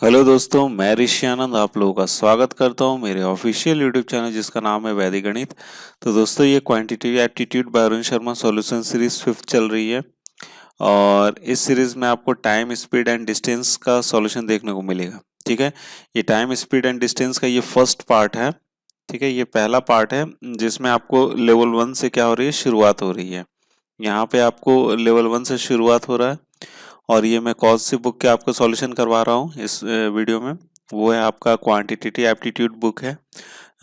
Hello दोस्तों, मैं ऋषि आनंद आप लोगों का स्वागत करता हूं मेरे ऑफिशियल यूट्यूब चैनल जिसका नाम है वैदिक गणित। तो दोस्तों, ये quantitative aptitude bye Arun Sharma solution series 5th चल रही है। और इस सीरीज में आपको टाइम, स्पीड एंड डिस्टेंस का सॉल्यूशन देखने को मिलेगा। ठीक है, ये टाइम, स्पीड एंड डिस्टेंस का ये फर्स्ट पार्ट है। ठीक है, ये पहला पार्ट है जिसमें आपको लेवल 1 से क्या हो रही है, शुरुआत हो रही है। यहाँ पे आपको लेवल 1 से शुरुआत हो रहा है। और ये मैं कौन सी बुक के आपको सॉल्यूशन करवा रहा हूँ इस वीडियो में, वो है आपका क्वांटिटेटिव एप्टीट्यूड बुक है,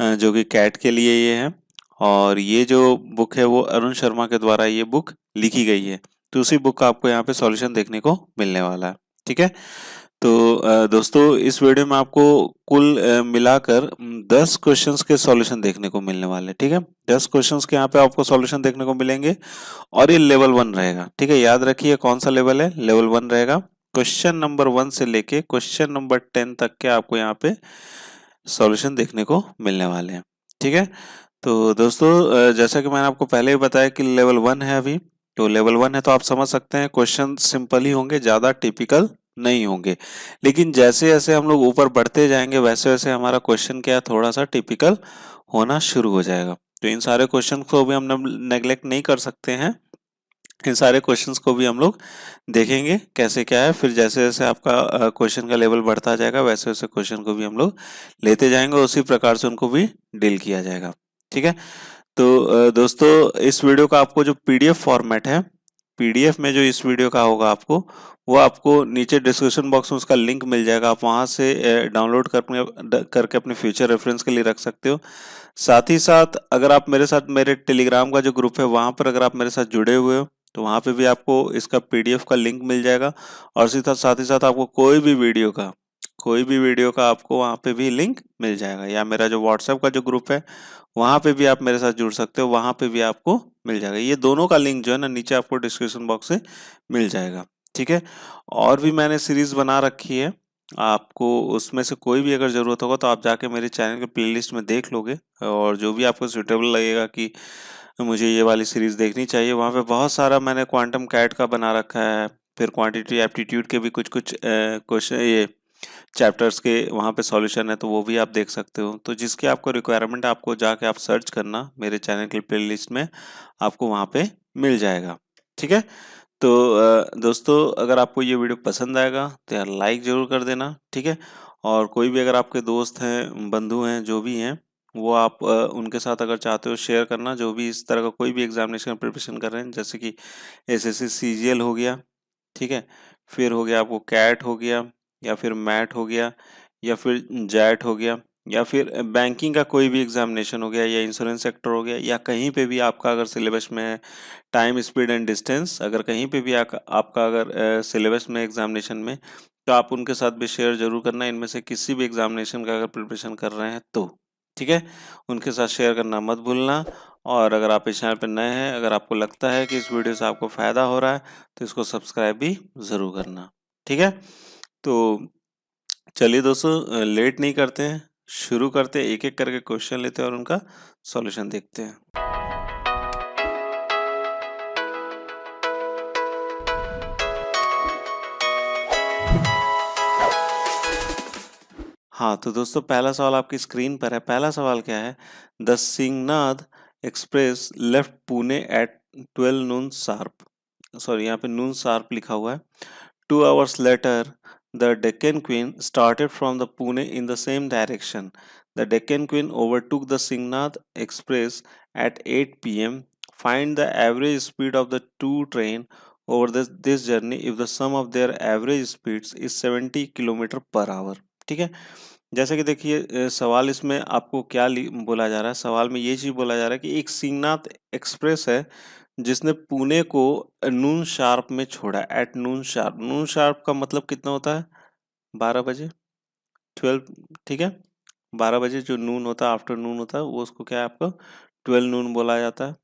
जो कि कैट के लिए ये है। और ये जो बुक है वो अरुण शर्मा के द्वारा ये बुक लिखी गई है। तो उसी बुक का आपको यहाँ पे सॉल्यूशन देखने को मिलने वाला है। ठीक है, तो दोस्तों, इस वीडियो में आपको कुल मिलाकर 10 क्वेश्चंस के सॉल्यूशन देखने को मिलने वाले हैं। ठीक है, 10 क्वेश्चंस के यहाँ पे आपको सॉल्यूशन देखने को मिलेंगे। और ये लेवल 1 रहेगा। ठीक है, याद रखिए कौन सा लेवल है, लेवल 1 रहेगा। क्वेश्चन नंबर 1 से लेके क्वेश्चन नंबर 10 तक के आपको यहाँ पे सॉल्यूशन देखने को मिलने वाले हैं। ठीक है, तो दोस्तों, जैसा कि मैंने आपको पहले ही बताया कि लेवल 1 है अभी। तो लेवल 1 है तो आप समझ सकते हैं क्वेश्चन सिंपल ही होंगे, ज्यादा टिपिकल नहीं होंगे। लेकिन जैसे जैसे हम लोग ऊपर बढ़ते जाएंगे वैसे वैसे हमारा क्वेश्चन क्या है, थोड़ा सा टिपिकल होना शुरू हो जाएगा। तो इन सारे क्वेश्चन को भी हम नेग्लेक्ट नहीं कर सकते हैं। इन सारे क्वेश्चंस को भी हम लोग देखेंगे कैसे क्या है। फिर जैसे जैसे आपका क्वेश्चन का लेवल बढ़ता जाएगा वैसे वैसे क्वेश्चन को भी हम लोग लेते जाएंगे, उसी प्रकार से उनको भी डील किया जाएगा। ठीक है, तो दोस्तों, इस वीडियो का आपको जो पीडीएफ फॉर्मेट है, पीडीएफ में जो इस वीडियो का होगा आपको, वो आपको नीचे डिस्क्रिप्शन बॉक्स में उसका लिंक मिल जाएगा। आप वहां से डाउनलोड करके अपने फ्यूचर रेफरेंस के लिए रख सकते हो। साथ ही साथ अगर आप मेरे साथ मेरे टेलीग्राम का जो ग्रुप है वहां पर अगर आप मेरे साथ जुड़े हुए हो तो वहां पे भी आपको इसका पीडीएफ का लिंक मिल जाएगा। और साथ ही साथ आपको कोई भी वीडियो का आपको वहां पे भी लिंक मिल जाएगा। या मेरा जो व्हाट्सएप का जो ग्रुप है वहां पे भी आप मेरे साथ जुड़ सकते हो, वहां पे भी आपको मिल जाएगा। ये दोनों का लिंक जो है ना नीचे आपको डिस्क्रिप्शन बॉक्स से मिल जाएगा। ठीक है, और भी मैंने सीरीज बना रखी है, आपको उसमें से कोई भी अगर जरूरत होगा तो आप जाके मेरे चैनल के प्लेलिस्ट में देख लोगे। और जो भी आपको सुटेबल लगेगा कि मुझे ये वाली सीरीज देखनी चाहिए, वहाँ पे बहुत सारा मैंने क्वांटम कैट का बना रखा है। फिर क्वांटिटी एप्टीट्यूड के भी कुछ कुछ क्वेश्चन, ये चैप्टर्स के वहाँ पे सॉल्यूशन है, तो वो भी आप देख सकते हो। तो जिसकी आपको रिक्वायरमेंट, आपको जाके आप सर्च करना मेरे चैनल के प्लेलिस्ट में, आपको वहाँ पे मिल जाएगा। ठीक है, तो दोस्तों, अगर आपको ये वीडियो पसंद आएगा तो यार लाइक जरूर कर देना। ठीक है, और कोई भी अगर आपके दोस्त हैं, बंधु हैं, जो भी हैं, वो आप उनके साथ अगर चाहते हो शेयर करना, जो भी इस तरह का कोई भी एग्जामिनेशन प्रिपरेशन कर रहे हैं, जैसे कि एसएससी सीजीएल हो गया। ठीक है, फिर हो गया आपको कैट हो गया, या फिर मैट हो गया, या फिर जैट हो गया, या फिर बैंकिंग का कोई भी एग्जामिनेशन हो गया, या इंश्योरेंस सेक्टर हो गया, या कहीं पे भी आपका अगर सिलेबस में है टाइम, स्पीड एंड डिस्टेंस, अगर कहीं पे भी आपका अगर सिलेबस में एग्जामिनेशन में, तो आप उनके साथ भी शेयर जरूर करना। इनमें से किसी भी एग्जामिनेशन का अगर प्रिपरेशन कर रहे हैं तो ठीक है, उनके साथ शेयर करना मत भूलना। और अगर आप इस चैनल पर नए हैं, अगर आपको लगता है कि इस वीडियो से आपको फायदा हो रहा है तो इसको सब्सक्राइब भी जरूर करना। ठीक है, तो चलिए दोस्तों, लेट नहीं करते हैं, शुरू करते हैं। एक एक करके क्वेश्चन लेते हैं और उनका सॉल्यूशन देखते हैं। हाँ, तो दोस्तों, पहला सवाल आपकी स्क्रीन पर है। पहला सवाल क्या है, the Sinhanad express left Pune at 12 noon sharp. Sorry, यहाँ पे नून शार्प लिखा हुआ है। 2 hours later, the Deccan Queen started from the Pune in the same direction. The Deccan Queen overtook the Singhnath Express at 8 p.m. Find the average speed of the two train over this journey if the sum of their average speeds is 70 kilometre per our. ठीक है, जैसे कि देखिए, सवाल इसमें आपको क्या बोला जा रहा है। सवाल में ये चीज बोला जा रहा है कि एक सिंहनाथ एक्सप्रेस है जिसने पुणे को नून शार्प में छोड़ा, at noon sharp. Noon sharp का मतलब कितना होता है, 12 बजे, 12। ठीक है, 12 बजे जो नून होता है, आफ्टरनून होता है, वो उसको क्या है आपका 12 नून बोला जाता है।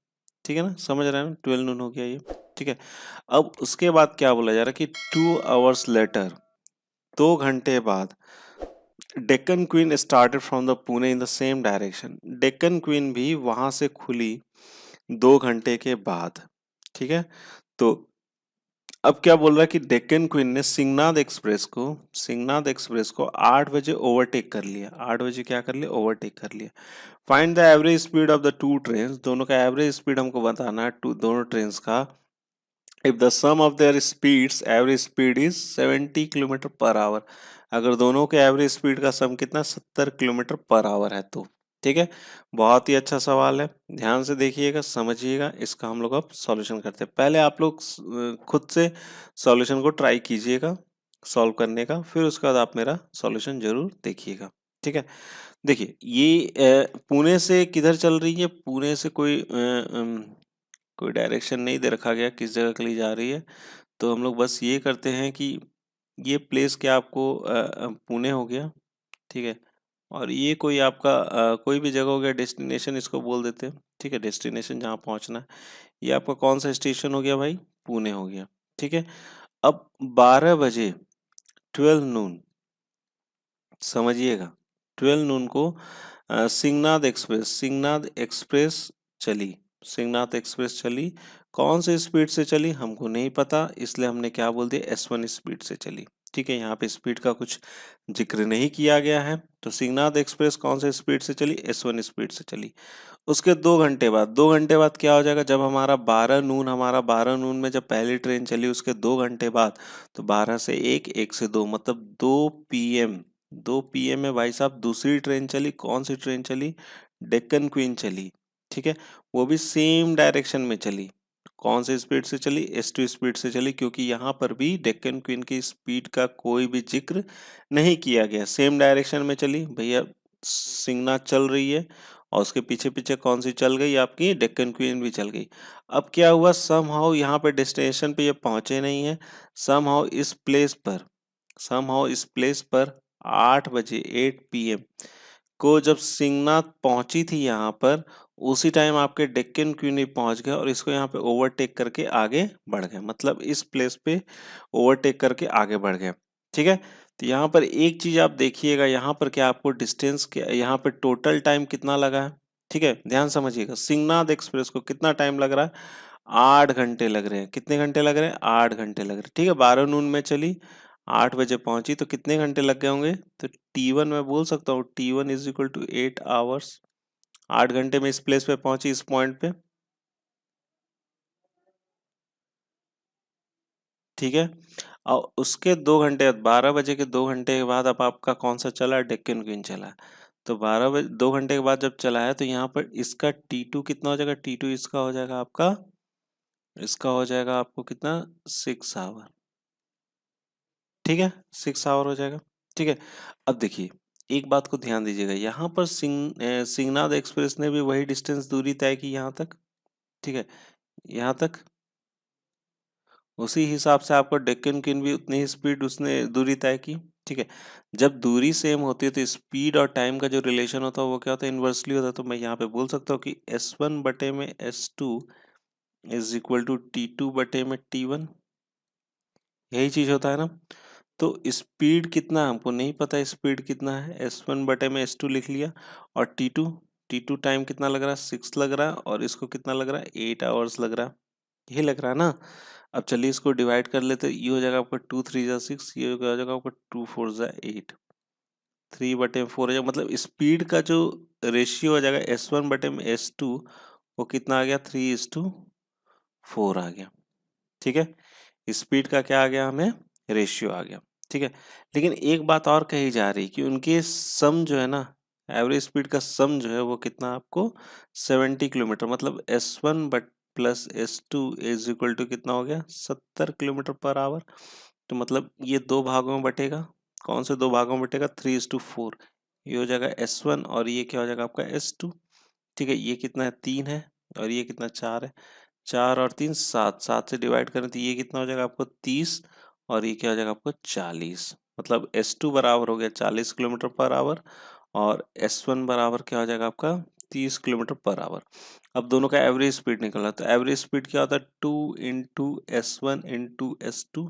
ठीक है ना, समझ रहे हैं ना, 12 नून हो गया ये। ठीक है, अब उसके बाद क्या बोला जा रहा है कि 2 hours later, 2 घंटे बाद, Deccan queen started from the Pune in the same direction. Deccan queen भी वहां से खुली 2 घंटे के बाद। ठीक है, तो अब क्या बोल रहा है कि डेक्कन क्वीन ने सिंगनाद एक्सप्रेस को 8 बजे ओवरटेक कर लिया। 8 बजे क्या कर लिया? ओवरटेक कर लिया। Find the average speed of the two train, दोनों का एवरेज स्पीड हमको बताना है दोनों ट्रेन का। If the sum of their speeds average speed is 70 kilometre per hour, अगर दोनों के एवरेज स्पीड का सम कितना 70 किलोमीटर पर आवर है तो। ठीक है, बहुत ही अच्छा सवाल है, ध्यान से देखिएगा, समझिएगा। इसका हम लोग अब सॉल्यूशन करते हैं। पहले आप लोग खुद से सॉल्यूशन को ट्राई कीजिएगा सॉल्व करने का, फिर उसके बाद आप मेरा सॉल्यूशन जरूर देखिएगा। ठीक है, देखिए ये पुणे से किधर चल रही है? पुणे से कोई डायरेक्शन नहीं दे रखा गया किस जगह के लिए जा रही है, तो हम लोग बस ये करते हैं कि ये प्लेस क्या आपको पुणे हो गया। ठीक है, और ये कोई आपका कोई भी जगह हो गया, डेस्टिनेशन इसको बोल देते हैं। ठीक है, डेस्टिनेशन जहाँ पहुँचना है, ये आपका कौन सा स्टेशन हो गया भाई? पुणे हो गया। ठीक है, अब 12 बजे 12 नून, समझिएगा 12 नून को सिंगनाद एक्सप्रेस चली। सिंगनाद एक्सप्रेस चली, कौन से स्पीड से चली हमको नहीं पता, इसलिए हमने क्या बोल दिया? S1 स्पीड से चली। ठीक है, यहाँ पे स्पीड का कुछ जिक्र नहीं किया गया है, तो सिंगनाद एक्सप्रेस कौन से स्पीड से चली? S1 स्पीड से चली। उसके 2 घंटे बाद, 2 घंटे बाद क्या हो जाएगा? जब हमारा 12 नून में जब पहली ट्रेन चली, उसके 2 घंटे बाद, तो 12 से 1, 1 से 2, मतलब 2 PM। 2 PM में भाई साहब दूसरी ट्रेन चली। कौन सी ट्रेन चली? डेक्कन क्वीन चली। ठीक है, वो भी सेम डायरेक्शन में चली। कौन से स्पीड से चली? S2 स्पीड से चली, क्योंकि यहाँ पर भी डेक्कन क्वीन की स्पीड का कोई भी जिक्र नहीं किया गया। सेम डायरेक्शन में चली भैया, सिंगनाद चल रही है, और उसके पीछे पीछे कौन सी चल गई? आपकी डेक्कन क्वीन भी चल गई। अब क्या हुआ? समहाउ यहाँ पे डेस्टिनेशन पे ये पहुंचे नहीं है। समहाउ इस प्लेस पर 8 बजे 8 PM को जब सिंगनाथ पहुंची थी यहाँ पर, उसी टाइम आपके डेक्कन क्वीन भी पहुंच गए और इसको यहाँ पे ओवरटेक करके आगे बढ़ गए, मतलब इस प्लेस पे ओवरटेक करके आगे बढ़ गए। ठीक है, तो यहाँ पर एक चीज आप देखिएगा, यहाँ पर क्या आपको डिस्टेंस क्या, यहाँ पे टोटल टाइम कितना लगा है? ठीक है, ध्यान समझिएगा, सिंगनाथ एक्सप्रेस को कितना टाइम लग रहा है? 8 घंटे लग रहे हैं। कितने घंटे लग रहे हैं? 8 घंटे लग रहे हैं। ठीक है, 12 नून में चली, 8 बजे पहुंची, तो कितने घंटे लग गए होंगे? तो T1 मैं बोल सकता हूँ, T1 is equal to 8 hours. 8 घंटे में इस प्लेस पे पहुंची, इस पॉइंट पे। ठीक है, और उसके 2 घंटे बाद, 12 बजे के 2 घंटे के बाद अब आपका कौन सा चला? डेक्कन क्वीन चला। तो 12 बजे 2 घंटे के बाद जब चला है, तो यहाँ पर इसका T2 कितना हो जाएगा? T2 इसका हो जाएगा आपका, इसका हो जाएगा आपको कितना? 6 आवर। ठीक है, 6 आवर हो जाएगा। ठीक है, अब देखिए एक बात को ध्यान दीजिएगा, यहाँ पर सिंगनाद एक्सप्रेस ने भी वही डिस्टेंस दूरी तय की यहाँ तक। ठीक है, यहाँ तक उसी हिसाब से आपको डेक्कन क्वीन भी उतनी ही स्पीड उसने दूरी तय की। ठीक है, जब दूरी सेम होती है तो स्पीड और टाइम का जो रिलेशन होता है वो क्या होता है? इन्वर्सली होता है। तो मैं यहाँ पे बोल सकता हूँ कि S1 बटे में S2 is equal to T2 बटे में T1। यही चीज होता है ना? तो स्पीड कितना है हमको नहीं पता, स्पीड कितना है? S1 बटे में S2 लिख लिया, और T2 टाइम कितना लग रहा है? 6 लग रहा है, और इसको कितना लग रहा है? 8 आवर्स लग रहा है। यही लग रहा है ना? अब चलिए इसको डिवाइड कर लेते, ये हो जाएगा आपका 2 3 जा 6, ये हो जाएगा आपका 2 4 जा 8, 3/4 हो जाएगा, मतलब स्पीड का जो रेशियो हो जाएगा S1 बटे में S2, वो कितना आ गया? 3:4 आ गया। ठीक है, स्पीड का क्या आ गया? हमें रेशियो आ गया। ठीक है, लेकिन एक बात और कही जा रही कि उनके सम जो है ना, एवरेज स्पीड का सम जो है वो कितना आपको? 70 किलोमीटर, मतलब S1 but plus S2 is equal to कितना हो गया? 70 किलोमीटर पर आवर। तो मतलब ये दो भागों में बटेगा। कौन से दो भागों में बटेगा? 3:4। ये हो जाएगा S1 और ये क्या हो जाएगा आपका S2। ठीक है, ये कितना है? 3 है, और ये कितना? 4 है। 4 और 3 7, 7 से डिवाइड करें तो ये कितना हो जाएगा आपको? 30, और ये क्या हो जाएगा आपको? 40। मतलब S2 बराबर हो गया 40 किलोमीटर पर आवर, और S1 बराबर क्या हो जाएगा आपका? 30 किलोमीटर पर आवर। अब दोनों का एवरेज स्पीड निकला, तो एवरेज स्पीड क्या होता है? 2 × S1 × S2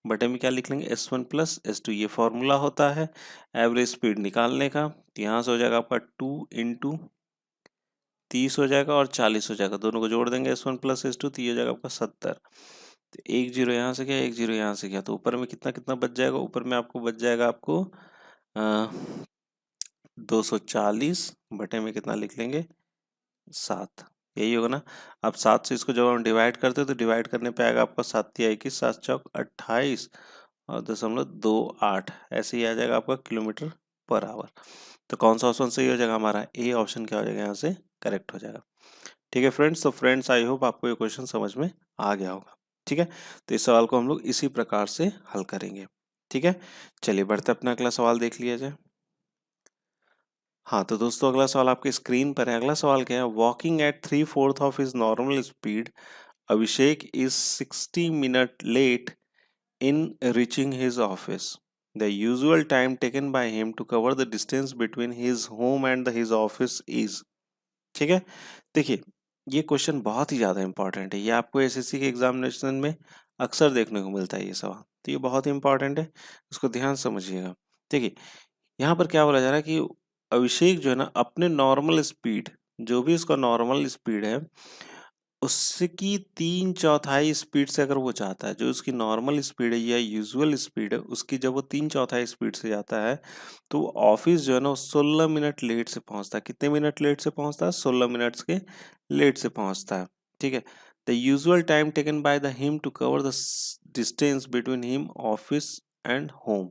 बटे में क्या लिख लेंगे? S1 प्लस S2, ये फॉर्मूला होता है एवरेज स्पीड निकालने का। तो यहाँ से हो जाएगा आपका 2 × 30 हो जाएगा, और 40 हो जाएगा, दोनों को जोड़ देंगे S1 प्लस S2, तो ये हो जाएगा आपका 70। तो एक जीरो यहाँ से गया, एक जीरो यहाँ से गया, तो ऊपर में कितना कितना बच जाएगा, ऊपर में आपको बच जाएगा आपको 240 बटे में कितना लिख लेंगे 7, यही होगा ना। अब 7 से इसको जब हम डिवाइड करते हैं तो डिवाइड करने पे आएगा आपका 7×3=21, 7×4=28 और 0.28 ऐसे ही आ जाएगा आपका किलोमीटर पर आवर। तो कौन सा ऑप्शन सही हो जाएगा हमारा, ए ऑप्शन क्या हो जाएगा यहाँ से करेक्ट हो जाएगा। ठीक है फ्रेंड्स, तो फ्रेंड्स आई होप आपको ये क्वेश्चन समझ में आ गया होगा। ठीक है, तो इस सवाल को हम लोग इसी प्रकार से हल करेंगे। ठीक है, चलिए बढ़ते अपना अगला सवाल देख लिया जाए। हाँ तो दोस्तों अगला सवाल आपके स्क्रीन पर है। अगला सवाल क्या है, walking at 3/4 of his normal speed Abhishek is 60 minutes late in reaching his office. The usual time taken by him to cover the distance between his home and his office is। ठीक है, देखिए ये question बहुत ही ज़्यादा important है। ये आपको SSC के एग्जामिनेशन में अक्सर देखने को मिलता है ये सवाल, तो ये बहुत ही इंपॉर्टेंट है, इसको ध्यान से समझिएगा। देखिए यहाँ पर क्या बोला जा रहा है कि अभिषेक जो है ना अपने नॉर्मल स्पीड, जो भी उसका नॉर्मल स्पीड है उसकी 3/4 स्पीड से अगर वो जाता है, जो उसकी नॉर्मल स्पीड है या यूजुअल स्पीड है उसकी, जब वो 3/4 स्पीड से जाता है तो ऑफिस जो है ना 16 मिनट लेट से पहुंचता है। कितने मिनट लेट से पहुंचता है, 16 मिनट्स के लेट से पहुंचता है। ठीक है, the usual time taken by the him to cover the distance between him office and home,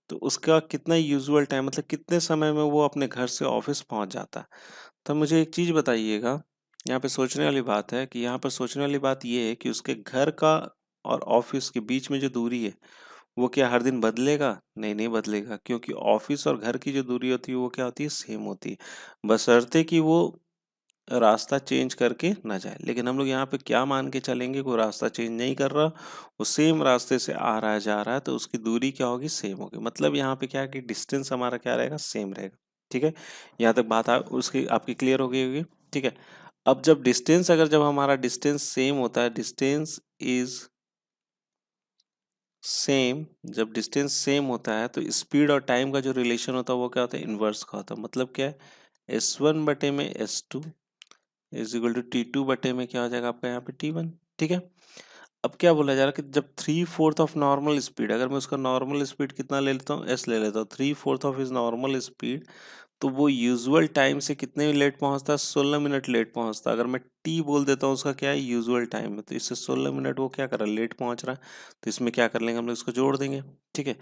तो उसका कितना यूजुअल टाइम, मतलब कितने समय में वो अपने घर से ऑफिस पहुंच जाता है। तो मुझे एक चीज बताइएगा, यहाँ पे सोचने वाली बात है कि यहाँ पर सोचने वाली बात ये है कि उसके घर का और ऑफिस के बीच में जो दूरी है वो क्या हर दिन बदलेगा, नहीं नहीं बदलेगा, क्योंकि ऑफिस और घर की जो दूरी होती है वो क्या होती है, सेम होती है, बशर्ते कि वो रास्ता चेंज करके ना जाए। लेकिन हम लोग यहाँ पे क्या मान के चलेंगे, कोई रास्ता चेंज नहीं कर रहा, वो सेम रास्ते से आ रहा है जा रहा है, तो उसकी दूरी क्या होगी, सेम होगी। मतलब यहाँ पे क्या है कि डिस्टेंस हमारा क्या रहेगा, सेम रहेगा। ठीक है, यहाँ तक बात उसकी आपकी क्लियर हो गई होगी। ठीक है, अब जब डिस्टेंस, अगर जब हमारा डिस्टेंस सेम होता है, डिस्टेंस इज सेम, जब डिस्टेंस सेम होता है तो स्पीड और टाइम का जो रिलेशन होता है वो क्या होता है, इनवर्स का होता है। मतलब क्या है, S1 बटे में S2 is equal to T2 बटे में क्या हो जाएगा आपका यहाँ पे T1। ठीक है, अब क्या बोला जा रहा है कि जब 3/4 ऑफ नॉर्मल स्पीड, अगर मैं उसका नॉर्मल स्पीड कितना ले लेता हूँ, S ले लेता हूँ, 3/4 ऑफ इज नॉर्मल स्पीड, तो वो यूजुअल टाइम से कितने लेट पहुंचता है, 16 मिनट लेट पहुंचता है। अगर मैं टी बोल देता हूँ उसका क्या है, यूजुअल टाइम है, तो इससे 16 मिनट वो क्या कर रहा है, लेट पहुंच रहा है, तो इसमें क्या कर लेंगे हम लोग, इसको जोड़ देंगे। ठीक है,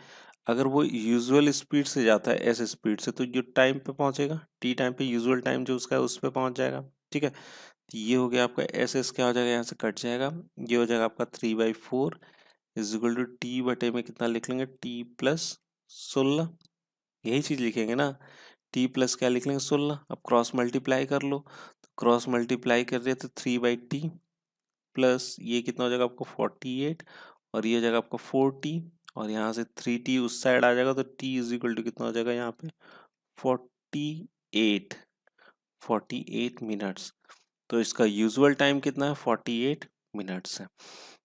अगर वो यूजुअल स्पीड से जाता है एस स्पीड से, तो जो टाइम पे पहुंचेगा, टी टाइम पे यूजुअल टाइम जो उसका है उस पर पहुंच जाएगा। ठीक है, तो ये हो गया आपका एस एस, क्या हो जाएगा यहाँ से कट जाएगा, ये हो जाएगा आपका 3/4 इज इक्वल टू टी बटे में कितना लिख लेंगे, T+16, यही चीज लिखेंगे ना, टी प्लस क्या लिख लेंगे, 16। अब क्रॉस मल्टीप्लाई कर लो, तो क्रॉस मल्टीप्लाई कर रहे तो 3/t प्लस ये कितना हो जाएगा आपको 48, और ये हो जाएगा आपका 40, और यहाँ से 3t उस साइड आ जाएगा, तो t इज इक्वल टू कितना हो जाएगा यहाँ पे 48, 48 मिनट्स। तो इसका यूजुअल टाइम कितना है, 48 मिनट्स है।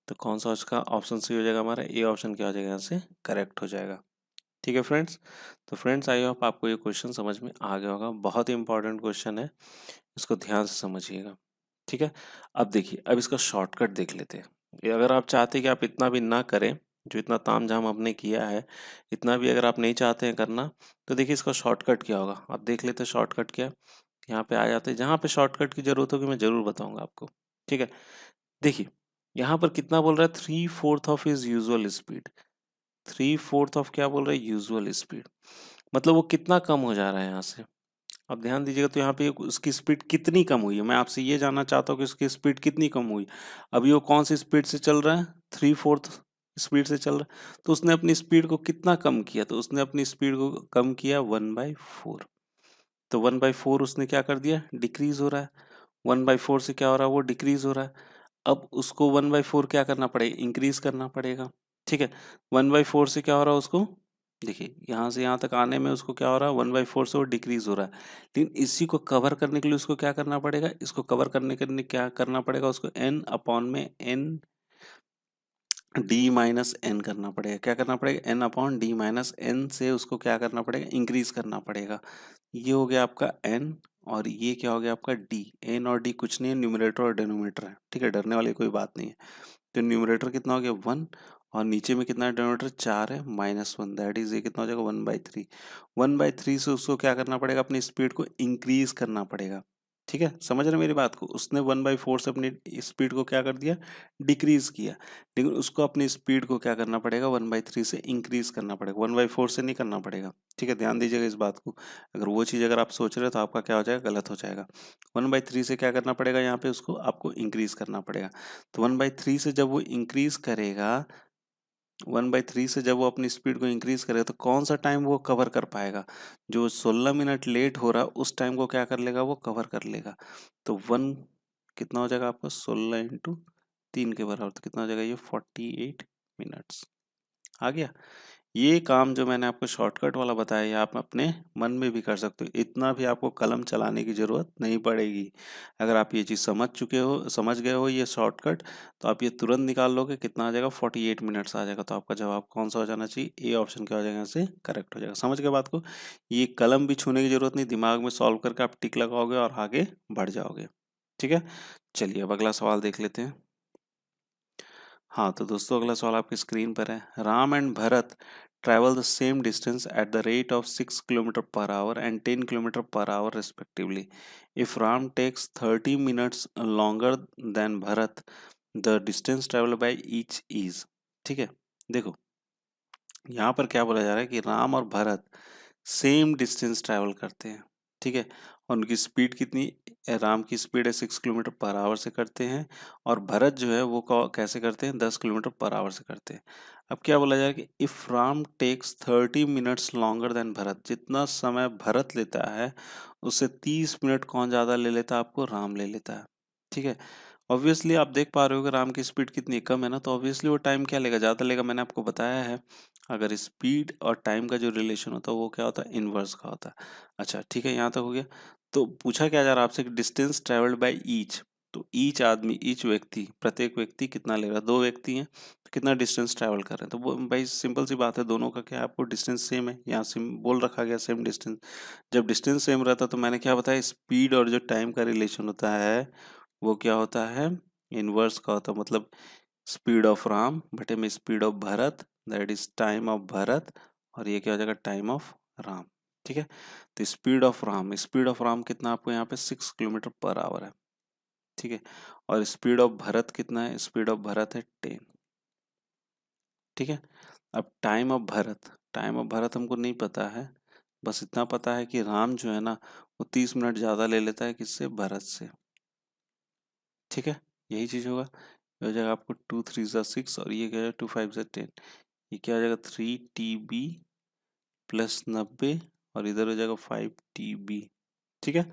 तो कौन सा उसका ऑप्शन सही हो जाएगा, हमारा ए ऑप्शन क्या हो जाएगा यहाँ से करेक्ट हो जाएगा। ठीक है फ्रेंड्स, तो फ्रेंड्स आई होप आपको ये क्वेश्चन समझ में आ गया होगा, बहुत ही इंपॉर्टेंट क्वेश्चन है, इसको ध्यान से समझिएगा। ठीक है, अब देखिए, अब इसका शॉर्टकट देख लेते हैं। ये अगर आप चाहते हैं कि आप इतना भी ना करें, जो इतना तामझाम आपने किया है, इतना भी अगर आप नहीं चाहते हैं करना, तो देखिए इसका शॉर्टकट क्या होगा, आप देख लेते हैं शॉर्टकट क्या। यहाँ पे आ जाते हैं, जहाँ पे शॉर्टकट की जरूरत होगी मैं जरूर बताऊंगा आपको। ठीक है, देखिए यहाँ पर कितना बोल रहा है, 3/4 of is usual speed, 3/4 of क्या बोल रहा है, यूजुअल स्पीड, मतलब वो कितना कम हो जा रहा है यहाँ से। अब ध्यान दीजिएगा, तो यहाँ पे उसकी स्पीड कितनी कम हुई है, मैं आपसे ये जानना चाहता हूँ कि उसकी स्पीड कितनी कम हुई। अभी वो कौन सी स्पीड से चल रहा है, 3/4 स्पीड से चल रहा है, तो उसने अपनी स्पीड को कितना कम किया, तो उसने अपनी स्पीड को कम किया 1/4। तो 1/4 उसने क्या कर दिया, डिक्रीज हो रहा है, 1/4 से क्या हो रहा है, वो डिक्रीज हो रहा है। अब उसको 1/4 क्या करना पड़ेगा, इंक्रीज करना पड़ेगा। ठीक है, 1/4 से क्या हो रहा है उसको, देखिए यहाँ से यहाँ तक आने में उसको क्या हो रहा है, 1/4 से वो डिक्रीज हो रहा है। लेकिन इसी को कवर करने के लिए उसको क्या करना पड़ेगा, इसको कवर करने के लिए क्या करना पड़ेगा, उसको n अपॉन में n d-n करना पड़ेगा। क्या करना पड़ेगा, n/d-n से उसको क्या करना पड़ेगा, इंक्रीज करना पड़ेगा। ये हो गया आपका n, और ये क्या हो गया आपका d। n और d कुछ नहीं है, न्यूमरेटर और डिनोमिनेटर है। ठीक है, डरने वाली कोई बात नहीं है। तो न्यूमरेटर कितना हो गया 1 और नीचे में कितना डिनोमिनेटर 4 है -1, दैट इज ये कितना हो जाएगा 1/3। 1/3 से उसको क्या करना पड़ेगा, अपनी स्पीड को इंक्रीज करना पड़ेगा। ठीक है, समझ रहे मेरी बात को। उसने 1/4 से अपनी स्पीड को क्या कर दिया, डिक्रीज किया, लेकिन उसको अपनी स्पीड को क्या करना पड़ेगा 1/3 से इंक्रीज करना पड़ेगा, 1/4 से नहीं करना पड़ेगा। ठीक है, ध्यान दीजिएगा इस बात को। अगर वो चीज़ अगर आप सोच रहे हो तो आपका क्या हो जाएगा, गलत हो जाएगा। 1/3 से क्या करना पड़ेगा, यहाँ पे उसको आपको इंक्रीज करना पड़ेगा। तो 1/3 से जब वो इंक्रीज करेगा, 1/3 से जब वो अपनी स्पीड को इंक्रीज करेगा तो कौन सा टाइम वो कवर कर पाएगा, जो 16 मिनट लेट हो रहा उस टाइम को क्या कर लेगा, वो कवर कर लेगा। तो 1 कितना हो जाएगा आपका 16 इंटू 3 के बराबर, तो कितना हो जाएगा ये 48 मिनट्स। आ गया। ये काम जो मैंने आपको शॉर्टकट वाला बताया, ये आप अपने मन में भी कर सकते हो, इतना भी आपको कलम चलाने की जरूरत नहीं पड़ेगी। अगर आप ये चीज़ समझ गए हो ये शॉर्टकट, तो आप ये तुरंत निकाल लोगे, कितना आ जाएगा 48 मिनट्स आ जाएगा। तो आपका जवाब कौन सा हो जाना चाहिए, ए ऑप्शन क्या हो जाएगा, यहाँ से करेक्ट हो जाएगा। समझ गए बात को। ये कलम भी छूने की जरूरत नहीं, दिमाग में सॉल्व करके आप टिक लगाओगे और आगे बढ़ जाओगे। ठीक है, चलिए अब अगला सवाल देख लेते हैं। हाँ तो दोस्तों, अगला सवाल आपकी स्क्रीन पर है। Ram and Bharat travel the same distance at the rate of 6 km per hour and 10 km per hour respectively. If Ram takes 30 minutes longer than Bharat, the distance traveled by each is. ठीक है, देखो यहाँ पर क्या बोला जा रहा है कि राम और भरत सेम डिस्टेंस ट्रैवल करते हैं। ठीक है, और उनकी स्पीड कितनी, राम की स्पीड है 6 किलोमीटर पर आवर से करते हैं, और भरत जो है वो कैसे करते हैं 10 किलोमीटर पर आवर से करते हैं। अब क्या बोला जाए कि if Ram takes 30 minutes longer than Bharat, जितना समय भरत लेता है उससे 30 मिनट कौन ज़्यादा ले लेता है, आपको राम ले लेता है। ठीक है, ऑब्वियसली आप देख पा रहे हो कि राम की स्पीड कितनी कम है ना, तो ऑब्वियसली वो टाइम क्या लेगा, ज़्यादा लेगा। मैंने आपको बताया है अगर स्पीड और टाइम का जो रिलेशन होता है वो क्या होता है, इनवर्स का होता है। अच्छा ठीक है, यहाँ तक हो गया। तो पूछा क्या जा रहा है आपसे कि डिस्टेंस ट्रेवल्ड बाय ईच, तो ईच आदमी, ईच व्यक्ति, प्रत्येक व्यक्ति कितना ले रहा है, दो व्यक्ति हैं तो कितना डिस्टेंस ट्रैवल कर रहे हैं। तो वो भाई सिंपल सी बात है, दोनों का क्या है, आपको डिस्टेंस सेम है, यहाँ सिम बोल रखा गया सेम डिस्टेंस। जब डिस्टेंस सेम रहता तो मैंने क्या बताया, स्पीड और जो टाइम का रिलेशन होता है वो क्या होता है, इनवर्स का होता है। मतलब स्पीड ऑफ राम बटे में speed of Bharat, that is time of Bharat, और ये क्या हो जाएगा, टाइम ऑफ राम। ठीक है, तो स्पीड ऑफ राम कितना आपको यहाँ पे 6 किलोमीटर पर आवर है। ठीक है, और स्पीड ऑफ भरत कितना है, स्पीड ऑफ भरत है 10। ठीक है, अब टाइम ऑफ भरत हमको नहीं पता है, बस इतना पता है कि राम जो है ना वो 30 मिनट ज्यादा ले लेता है, किससे, भरत से। ठीक है, यही चीज होगा। ये हो जाएगा आपको 2 3 ज़ा 6, और ये क्या है 2 5 ज़ा 10। ये क्या हो जाएगा 3 TB प्लस 90, और इधर हो जाएगा 5 TB। ठीक है,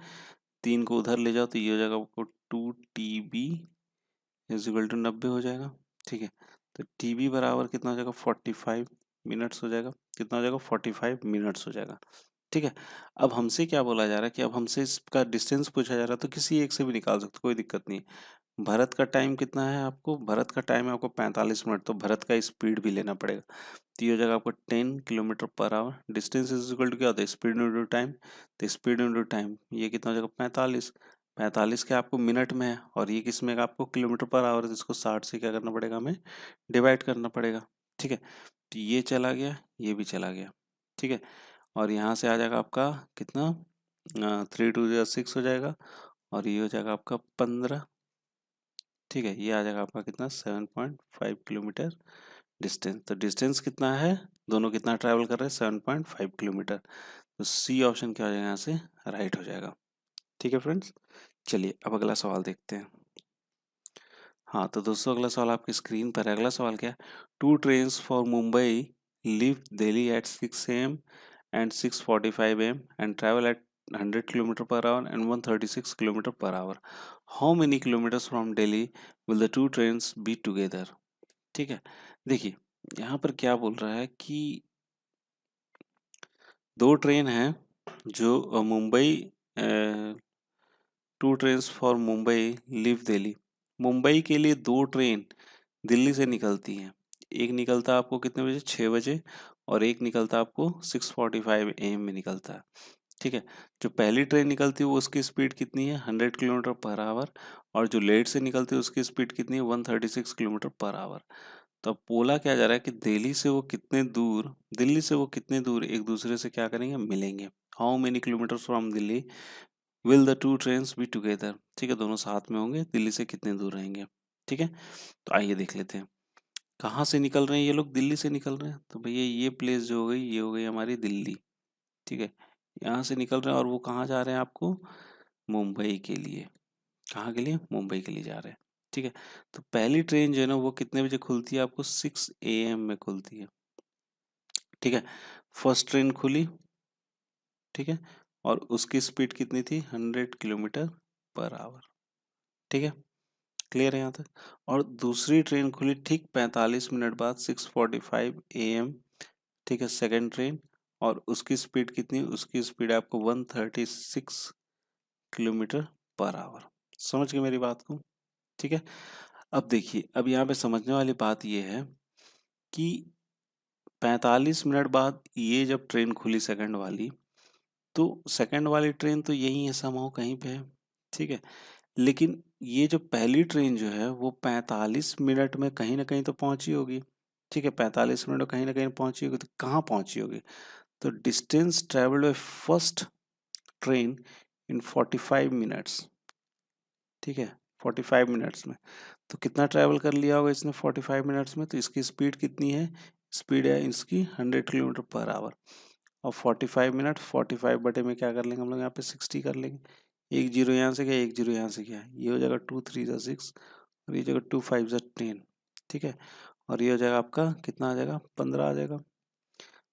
3 को उधर ले जाओ तो ये हो जाएगा आपको 2 TB इज इक्वल टू 90 हो जाएगा। ठीक है, तो TB बराबर कितना हो जाएगा 45 मिनट्स हो जाएगा। कितना हो जाएगा 45 मिनट्स हो जाएगा। ठीक है, अब हमसे क्या बोला जा रहा है कि अब हमसे इसका डिस्टेंस पूछा जा रहा है, तो किसी एक से भी निकाल सकते, कोई दिक्कत नहीं है। भरत का टाइम कितना है आपको, भरत का टाइम है आपको 45 मिनट, तो भरत का स्पीड भी लेना पड़ेगा। तो ये हो जाएगा आपको 10 kilometre per hour. Distance is equal to क्या होता है, स्पीड इंटू टाइम। तो स्पीड इंटू टाइम ये कितना हो जाएगा 45। 45 के आपको मिनट में है, और ये किस में है, आपको किलोमीटर पर आवर, तो इसको 60 से क्या करना पड़ेगा, हमें डिवाइड करना पड़ेगा। ठीक है, तो ये चला गया, ये भी चला गया। ठीक है, और यहाँ से आ जाएगा आपका कितना, 3 2 ज़ा 6 हो जाएगा, और ये हो जाएगा आपका 15। ठीक है, ये आ जाएगा आपका कितना 7.5 किलोमीटर डिस्टेंस। तो डिस्टेंस कितना है, दोनों कितना ट्रैवल कर रहे हैं 7.5 किलोमीटर। तो सी ऑप्शन क्या हो जाएगा यहाँ से, राइट हो जाएगा। ठीक है फ्रेंड्स, चलिए अब अगला सवाल देखते हैं। हाँ तो दोस्तों, अगला सवाल आपकी स्क्रीन पर है। अगला सवाल क्या है, 2 trains for Mumbai leave Delhi at 6 AM and 6:45 AM and travel at 100 kilometer per hour and 136 kilometer per hour. How many kilometers from Delhi will the two trains be together? ठीक है, देखिए यहाँ पर क्या बोल रहा है कि दो ट्रेन हैं जो Mumbai, 2 trains for Mumbai leave Delhi, Mumbai के लिए 2 ट्रेन दिल्ली से निकलती हैं। एक निकलता आपको कितने बजे, 6 बजे, और एक निकलता आपको 6:45 AM में निकलता है। ठीक है। जो पहली ट्रेन निकलती है वो उसकी स्पीड कितनी है 100 किलोमीटर पर आवर, और जो लेट से निकलती है उसकी स्पीड कितनी है 136 किलोमीटर पर आवर। तो अब बोला क्या जा रहा है कि दिल्ली से वो कितने दूर एक दूसरे से क्या करेंगे, मिलेंगे। How many kilometre from Delhi will the two trains be together. ठीक है, दोनों साथ में होंगे, दिल्ली से कितने दूर रहेंगे। ठीक है, तो आइए देख लेते हैं कहाँ से निकल रहे हैं ये लोग, दिल्ली से निकल रहे हैं। तो भैया ये प्लेस जो हो गई ये हो गई हमारी दिल्ली। ठीक है, यहाँ से निकल रहे हैं और वो कहाँ जा रहे हैं आपको, मुंबई के लिए। कहाँ के लिए, मुंबई के लिए जा रहे हैं। ठीक है, तो पहली ट्रेन जो है ना वो कितने बजे खुलती है, आपको 6 AM में खुलती है। ठीक है, फर्स्ट ट्रेन खुली। ठीक है, और उसकी स्पीड कितनी थी 100 किलोमीटर पर आवर। ठीक है, क्लियर है यहाँ तक। और दूसरी ट्रेन खुली ठीक 45 मिनट बाद 6:45 AM। ठीक है, सेकंड ट्रेन, और उसकी स्पीड कितनी, उसकी स्पीड आपको 136 किलोमीटर पर आवर। समझ गए मेरी बात को। ठीक है, अब देखिए, अब यहाँ पे समझने वाली बात ये है कि 45 मिनट बाद ये जब ट्रेन खुली सेकंड वाली, तो सेकंड वाली ट्रेन तो यही है, समहाउ कहीं पे है। ठीक है, लेकिन ये जो पहली ट्रेन जो है वो 45 मिनट में कहीं ना कहीं तो पहुंची होगी। ठीक है, 45 मिनट में कहीं ना कहीं पहुंची होगी, तो कहाँ पहुंची होगी, तो distance travelled by first train in 45 minutes. ठीक है, 45 मिनट्स में, तो कितना ट्रैवल कर लिया होगा इसने 45 मिनट्स में, तो इसकी स्पीड कितनी है, स्पीड है इसकी 100 किलोमीटर पर आवर। और 45 मिनट 45 बटे में क्या कर लेंगे हम लोग, यहाँ पे 60 कर लेंगे। एक जीरो यहाँ से गया, एक जीरो यहाँ से गया, ये हो जाएगा 2 3 जा 6, और ये जगह 2 5 जा 10। ठीक है, और ये हो जाएगा आपका कितना आ जाएगा, 15 आ जाएगा।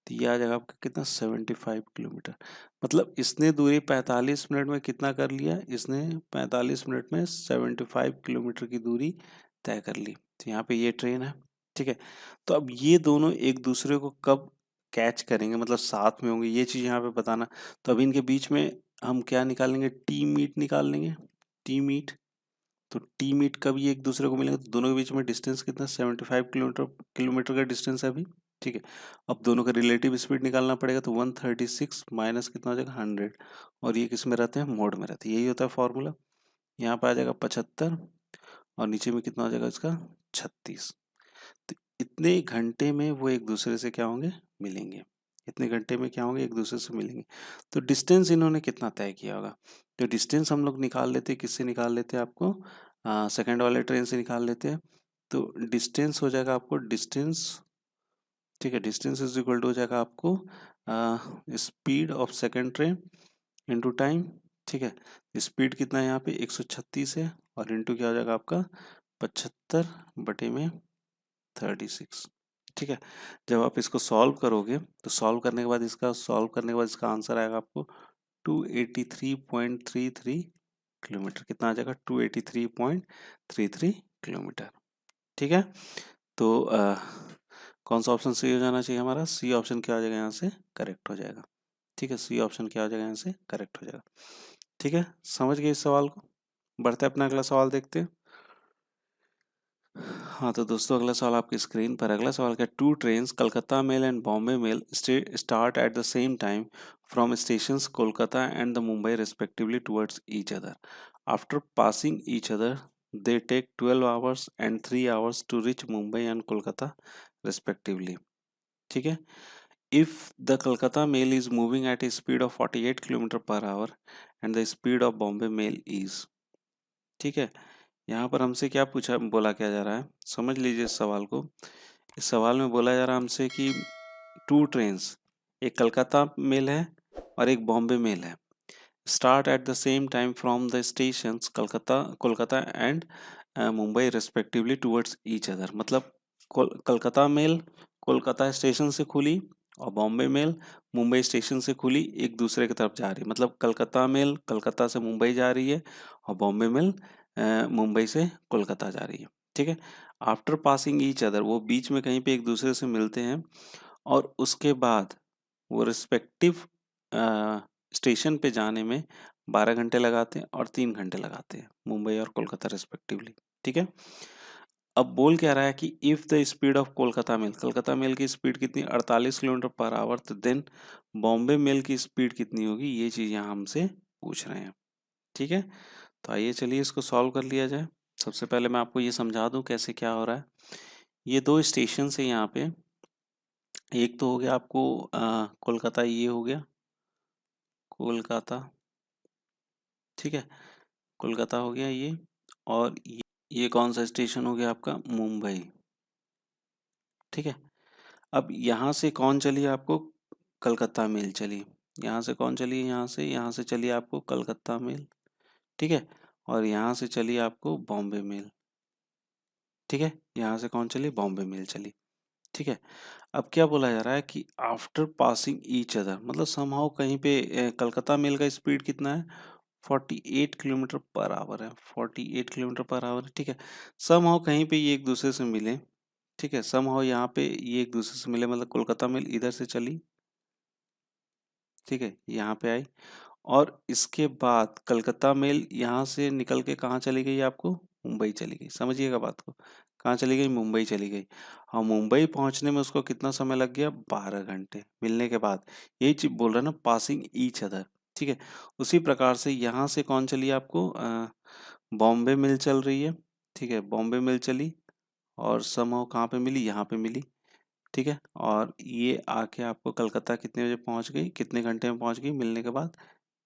तो ये आ जाएगा आपका कितना 75 किलोमीटर। मतलब इसने दूरी 45 मिनट में कितना कर लिया, इसने 45 मिनट में 75 किलोमीटर की दूरी तय कर ली। तो यहाँ पे ये ट्रेन है। ठीक है, तो अब ये दोनों एक दूसरे को कब कैच करेंगे, मतलब साथ में होंगे, ये चीज यहाँ पे बताना। तो अभी इनके बीच में हम क्या निकालेंगे, टी मीट निकाल लेंगे। टी मीट, तो टी मीट कब ये एक दूसरे को मिलेंगे, तो दोनों के बीच में डिस्टेंस कितना 75 किलोमीटर किलोमीटर का डिस्टेंस है अभी। ठीक है, अब दोनों का रिलेटिव स्पीड निकालना पड़ेगा, तो 136 माइनस कितना हो जाएगा 100, और ये किस में रहते हैं, मोड में रहते हैं, यही होता है फॉर्मूला। यहाँ पे आ जाएगा 75, और नीचे में कितना हो जाएगा इसका 36। तो इतने घंटे में वो एक दूसरे से क्या होंगे, मिलेंगे। इतने घंटे में क्या होंगे, एक दूसरे से मिलेंगे। तो डिस्टेंस इन्होंने कितना तय किया होगा, तो डिस्टेंस हम लोग निकाल लेते हैं, किससे निकाल लेते हैं, आपको सेकंड वाले ट्रेन से निकाल लेते हैं। तो डिस्टेंस हो जाएगा आपको डिस्टेंस। ठीक है, डिस्टेंस इज इक्वल टू हो जाएगा आपको speed of second train into time. ठीक है, स्पीड कितना है यहाँ पे 136 है, और इनटू क्या हो जाएगा आपका 75 बटे में 36। ठीक है, जब आप इसको सॉल्व करोगे, तो सॉल्व करने के बाद इसका आंसर आएगा आपको 283.33 किलोमीटर। कितना आ जाएगा 283.33 किलोमीटर। ठीक है, तो कौन सा ऑप्शन सही हो जाना चाहिए, हमारा सी ऑप्शन क्या हो जाएगा यहाँ से करेक्ट हो जाएगा। ठीक है, सी ऑप्शन क्या हो जाएगा यहाँ से करेक्ट हो जाएगा। ठीक है, समझ गए इस सवाल को। बढ़ते अपना अगला सवाल देखते हैं। हाँ तो दोस्तों, अगला सवाल आपकी स्क्रीन पर। अगला सवाल क्या, two trains Calcutta mail and Bombay mail start at the same time from stations Kolkata and the Mumbai respectively towards each other. After passing each other they take 12 hours and 3 hours to reach Mumbai and Kolkata respectively. ठीक है, if the Kolkata mail is moving at a speed of 48 km per hour and the speed of Bombay mail is। ठीक है, यहाँ पर हमसे क्या पूछा, बोला क्या जा रहा है, समझ लीजिए इस सवाल को। इस सवाल में बोला जा रहा है हमसे कि टू ट्रेन्स, एक कलकत्ता मेल है और एक बॉम्बे मेल है, start at the same time from the stations Kolkata and Mumbai respectively towards each other. मतलब कलकत्ता मेल कोलकाता स्टेशन से खुली, और बॉम्बे मेल मुंबई स्टेशन से खुली, एक दूसरे की तरफ जा रही है। मतलब कलकत्ता मेल कलकत्ता से मुंबई जा रही है, और बॉम्बे मेल मुंबई से कोलकाता जा रही है। ठीक है, आफ्टर पासिंग ईच अदर, वो बीच में कहीं पे एक दूसरे से मिलते हैं, और उसके बाद वो रिस्पेक्टिव स्टेशन पे जाने में 12 घंटे लगाते हैं और 3 घंटे लगाते हैं, मुंबई और कोलकाता रिस्पेक्टिवली। ठीक है, अब बोल क्या रहा है कि if the speed of Kolkata mail की स्पीड कितनी 48 किलोमीटर पर आवर, तो देन बॉम्बे मेल की स्पीड कितनी होगी, ये चीज यहाँ हमसे पूछ रहे हैं। ठीक है, तो आइए चलिए इसको सॉल्व कर लिया जाए। सबसे पहले मैं आपको ये समझा दूं कैसे क्या हो रहा है। ये दो स्टेशन है यहाँ पे, एक तो हो गया आपको कोलकाता, ये हो गया कोलकाता, ठीक है, कोलकाता हो गया ये, और ये कौन सा स्टेशन हो गया आपका, मुंबई। ठीक है, अब यहाँ से कौन चली आपको, कलकत्ता मेल चली। यहाँ से कौन चली, यहाँ से चली आपको कलकत्ता मेल। ठीक है, और यहाँ से चली आपको बॉम्बे मेल। ठीक है, यहाँ से कौन चली, बॉम्बे मेल चली। ठीक है, अब क्या बोला जा रहा है कि आफ्टर पासिंग ईच अदर, मतलब समहाउ कहीं पे कलकत्ता मेल का स्पीड कितना है, 48 किलोमीटर पर आवर है, 48 किलोमीटर पर आवर है। ठीक है, समहाउ कहीं पे ये एक दूसरे से मिले। ठीक है, समहाउ यहाँ पे ये एक दूसरे से मिले, मतलब कोलकाता मेल इधर से चली, ठीक है, यहाँ पे आई, और इसके बाद कलकत्ता मेल यहाँ से निकल के कहाँ चली गई आपको, मुंबई चली गई। समझिएगा बात को, कहाँ चली गई, मुंबई चली गई। और मुंबई पहुंचने में उसको कितना समय लग गया, 12 घंटे मिलने के बाद। यही चीज बोल रहा है ना, पासिंग ईच अदर। ठीक है, उसी प्रकार से यहाँ से कौन चली आपको, बॉम्बे मिल चल रही है। ठीक है, बॉम्बे मिल चली, और समहाउ कहाँ पे मिली, यहाँ पे मिली। ठीक है, और ये आके आपको कलकत्ता कितने बजे पहुंच गई, कितने घंटे में पहुंच गई मिलने के बाद,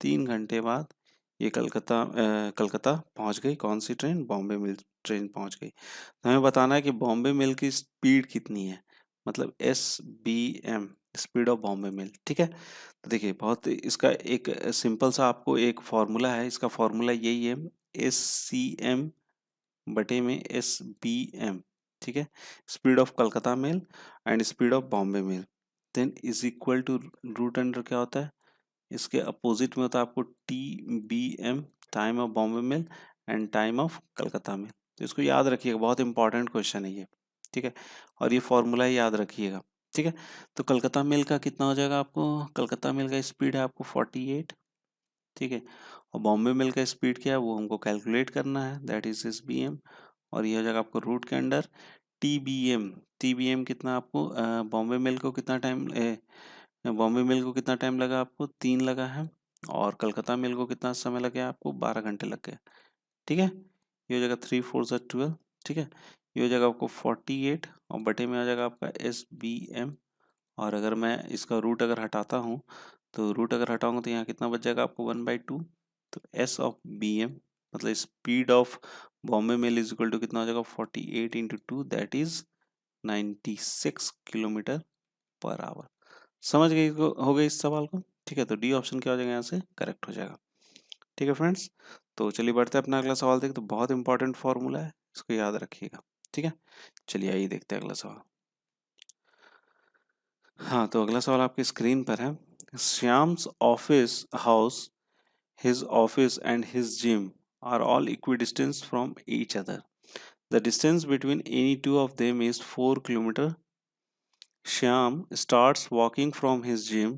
3 घंटे बाद ये कलकत्ता पहुंच गई। कौन सी ट्रेन, बॉम्बे मिल ट्रेन पहुंच गई। तो हमें बताना है कि बॉम्बे मिल की स्पीड कितनी है, मतलब SBM, स्पीड ऑफ बॉम्बे मिल। ठीक है, तो देखिए बहुत इसका एक सिंपल सा आपको एक फॉर्मूला है, इसका फॉर्मूला यही है, SCM बटे में SBM। ठीक है, speed of Calcutta mail and speed of Bombay mail, then is equal to root under क्या होता है, इसके अपोजिट में होता है आपको TBM, time of Bombay mail and time of Calcutta mail. तो इसको याद रखिएगा, बहुत इंपॉर्टेंट क्वेश्चन है ये। ठीक है, और ये फॉर्मूला याद रखिएगा। ठीक है, तो कलकत्ता मेल का कितना हो जाएगा आपको, कलकत्ता मेल का स्पीड है आपको 48। ठीक है, और बॉम्बे मेल का स्पीड क्या है वो हमको कैलकुलेट करना है, दैट इज SBM। और ये हो जाएगा आपको रूट के अंडर TBM। TBM कितना आपको, बॉम्बे मेल को कितना टाइम, बॉम्बे मेल को कितना टाइम लगा आपको, 3 लगा है, और कलकत्ता मेल को कितना समय लगा आपको, 12 घंटे लग गए। ठीक है, ये हो जाएगा 3 4 12। ठीक है, ये हो जाएगा आपको 48, और बटे में आ जाएगा आपका SBM। और अगर मैं इसका रूट अगर हटाता हूँ, तो रूट अगर हटाऊंगा तो यहाँ कितना बच जाएगा आपको, 1/2। तो S/BM मतलब speed of Bombay mail is equal to कितना हो जाएगा, 48 × 2, that is 96 kilometre per hour. समझ गए हो गए इस सवाल को। ठीक है, तो डी ऑप्शन क्या हो जाएगा, यहाँ से करेक्ट हो जाएगा। ठीक है फ्रेंड्स, तो चलिए बढ़ते हैं अपना अगला सवाल देखते, तो बहुत इंपॉर्टेंट फॉर्मूला है, इसको याद रखिएगा। ठीक है, चलिए आइए देखते हैं अगला सवाल। हाँ, तो अगला सवाल आपकी स्क्रीन पर है, Shyam's office house, his office and his gym are all equidistant from each other. The distance between any two of them is 4 kilometers. Shyam starts walking from his gym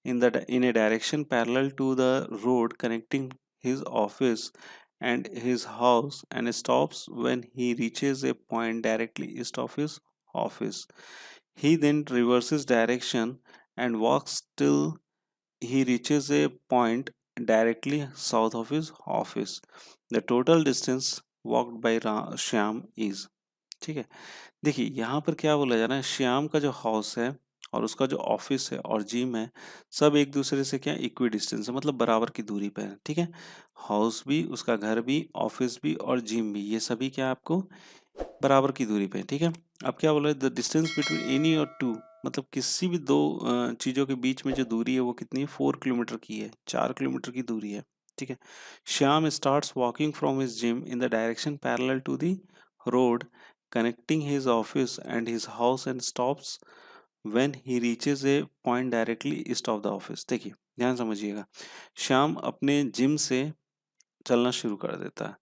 in a direction parallel to the road connecting his office and his house and stops when he reaches a point directly east of his office. He then reverses direction and walks till he reaches a point directly south of his office. The total distance walked by Shyam is, ठीक है, देखिए यहाँ पर क्या बोला जा रहा है, श्याम का जो हाउस है और उसका जो ऑफिस है और जिम है, सब एक दूसरे से क्या इक्वी डिस्टेंस है, मतलब बराबर की दूरी पे है। ठीक है, हाउस भी, उसका घर भी, ऑफिस भी और जिम भी, ये सभी क्या आपको बराबर की दूरी पे है। ठीक है, अब क्या बोला है, द डिस्टेंस बिटवीन एनी और टू, मतलब किसी भी दो चीजों के बीच में जो दूरी है वो कितनी है, 4 किलोमीटर की है, 4 किलोमीटर की दूरी है। ठीक है, Shyam starts walking from his gym in the direction parallel to the road connecting his office and his house and stops when he reaches a point directly east of the office। देखिए ध्यान समझिएगा, श्याम अपने gym से चलना शुरू कर देता है,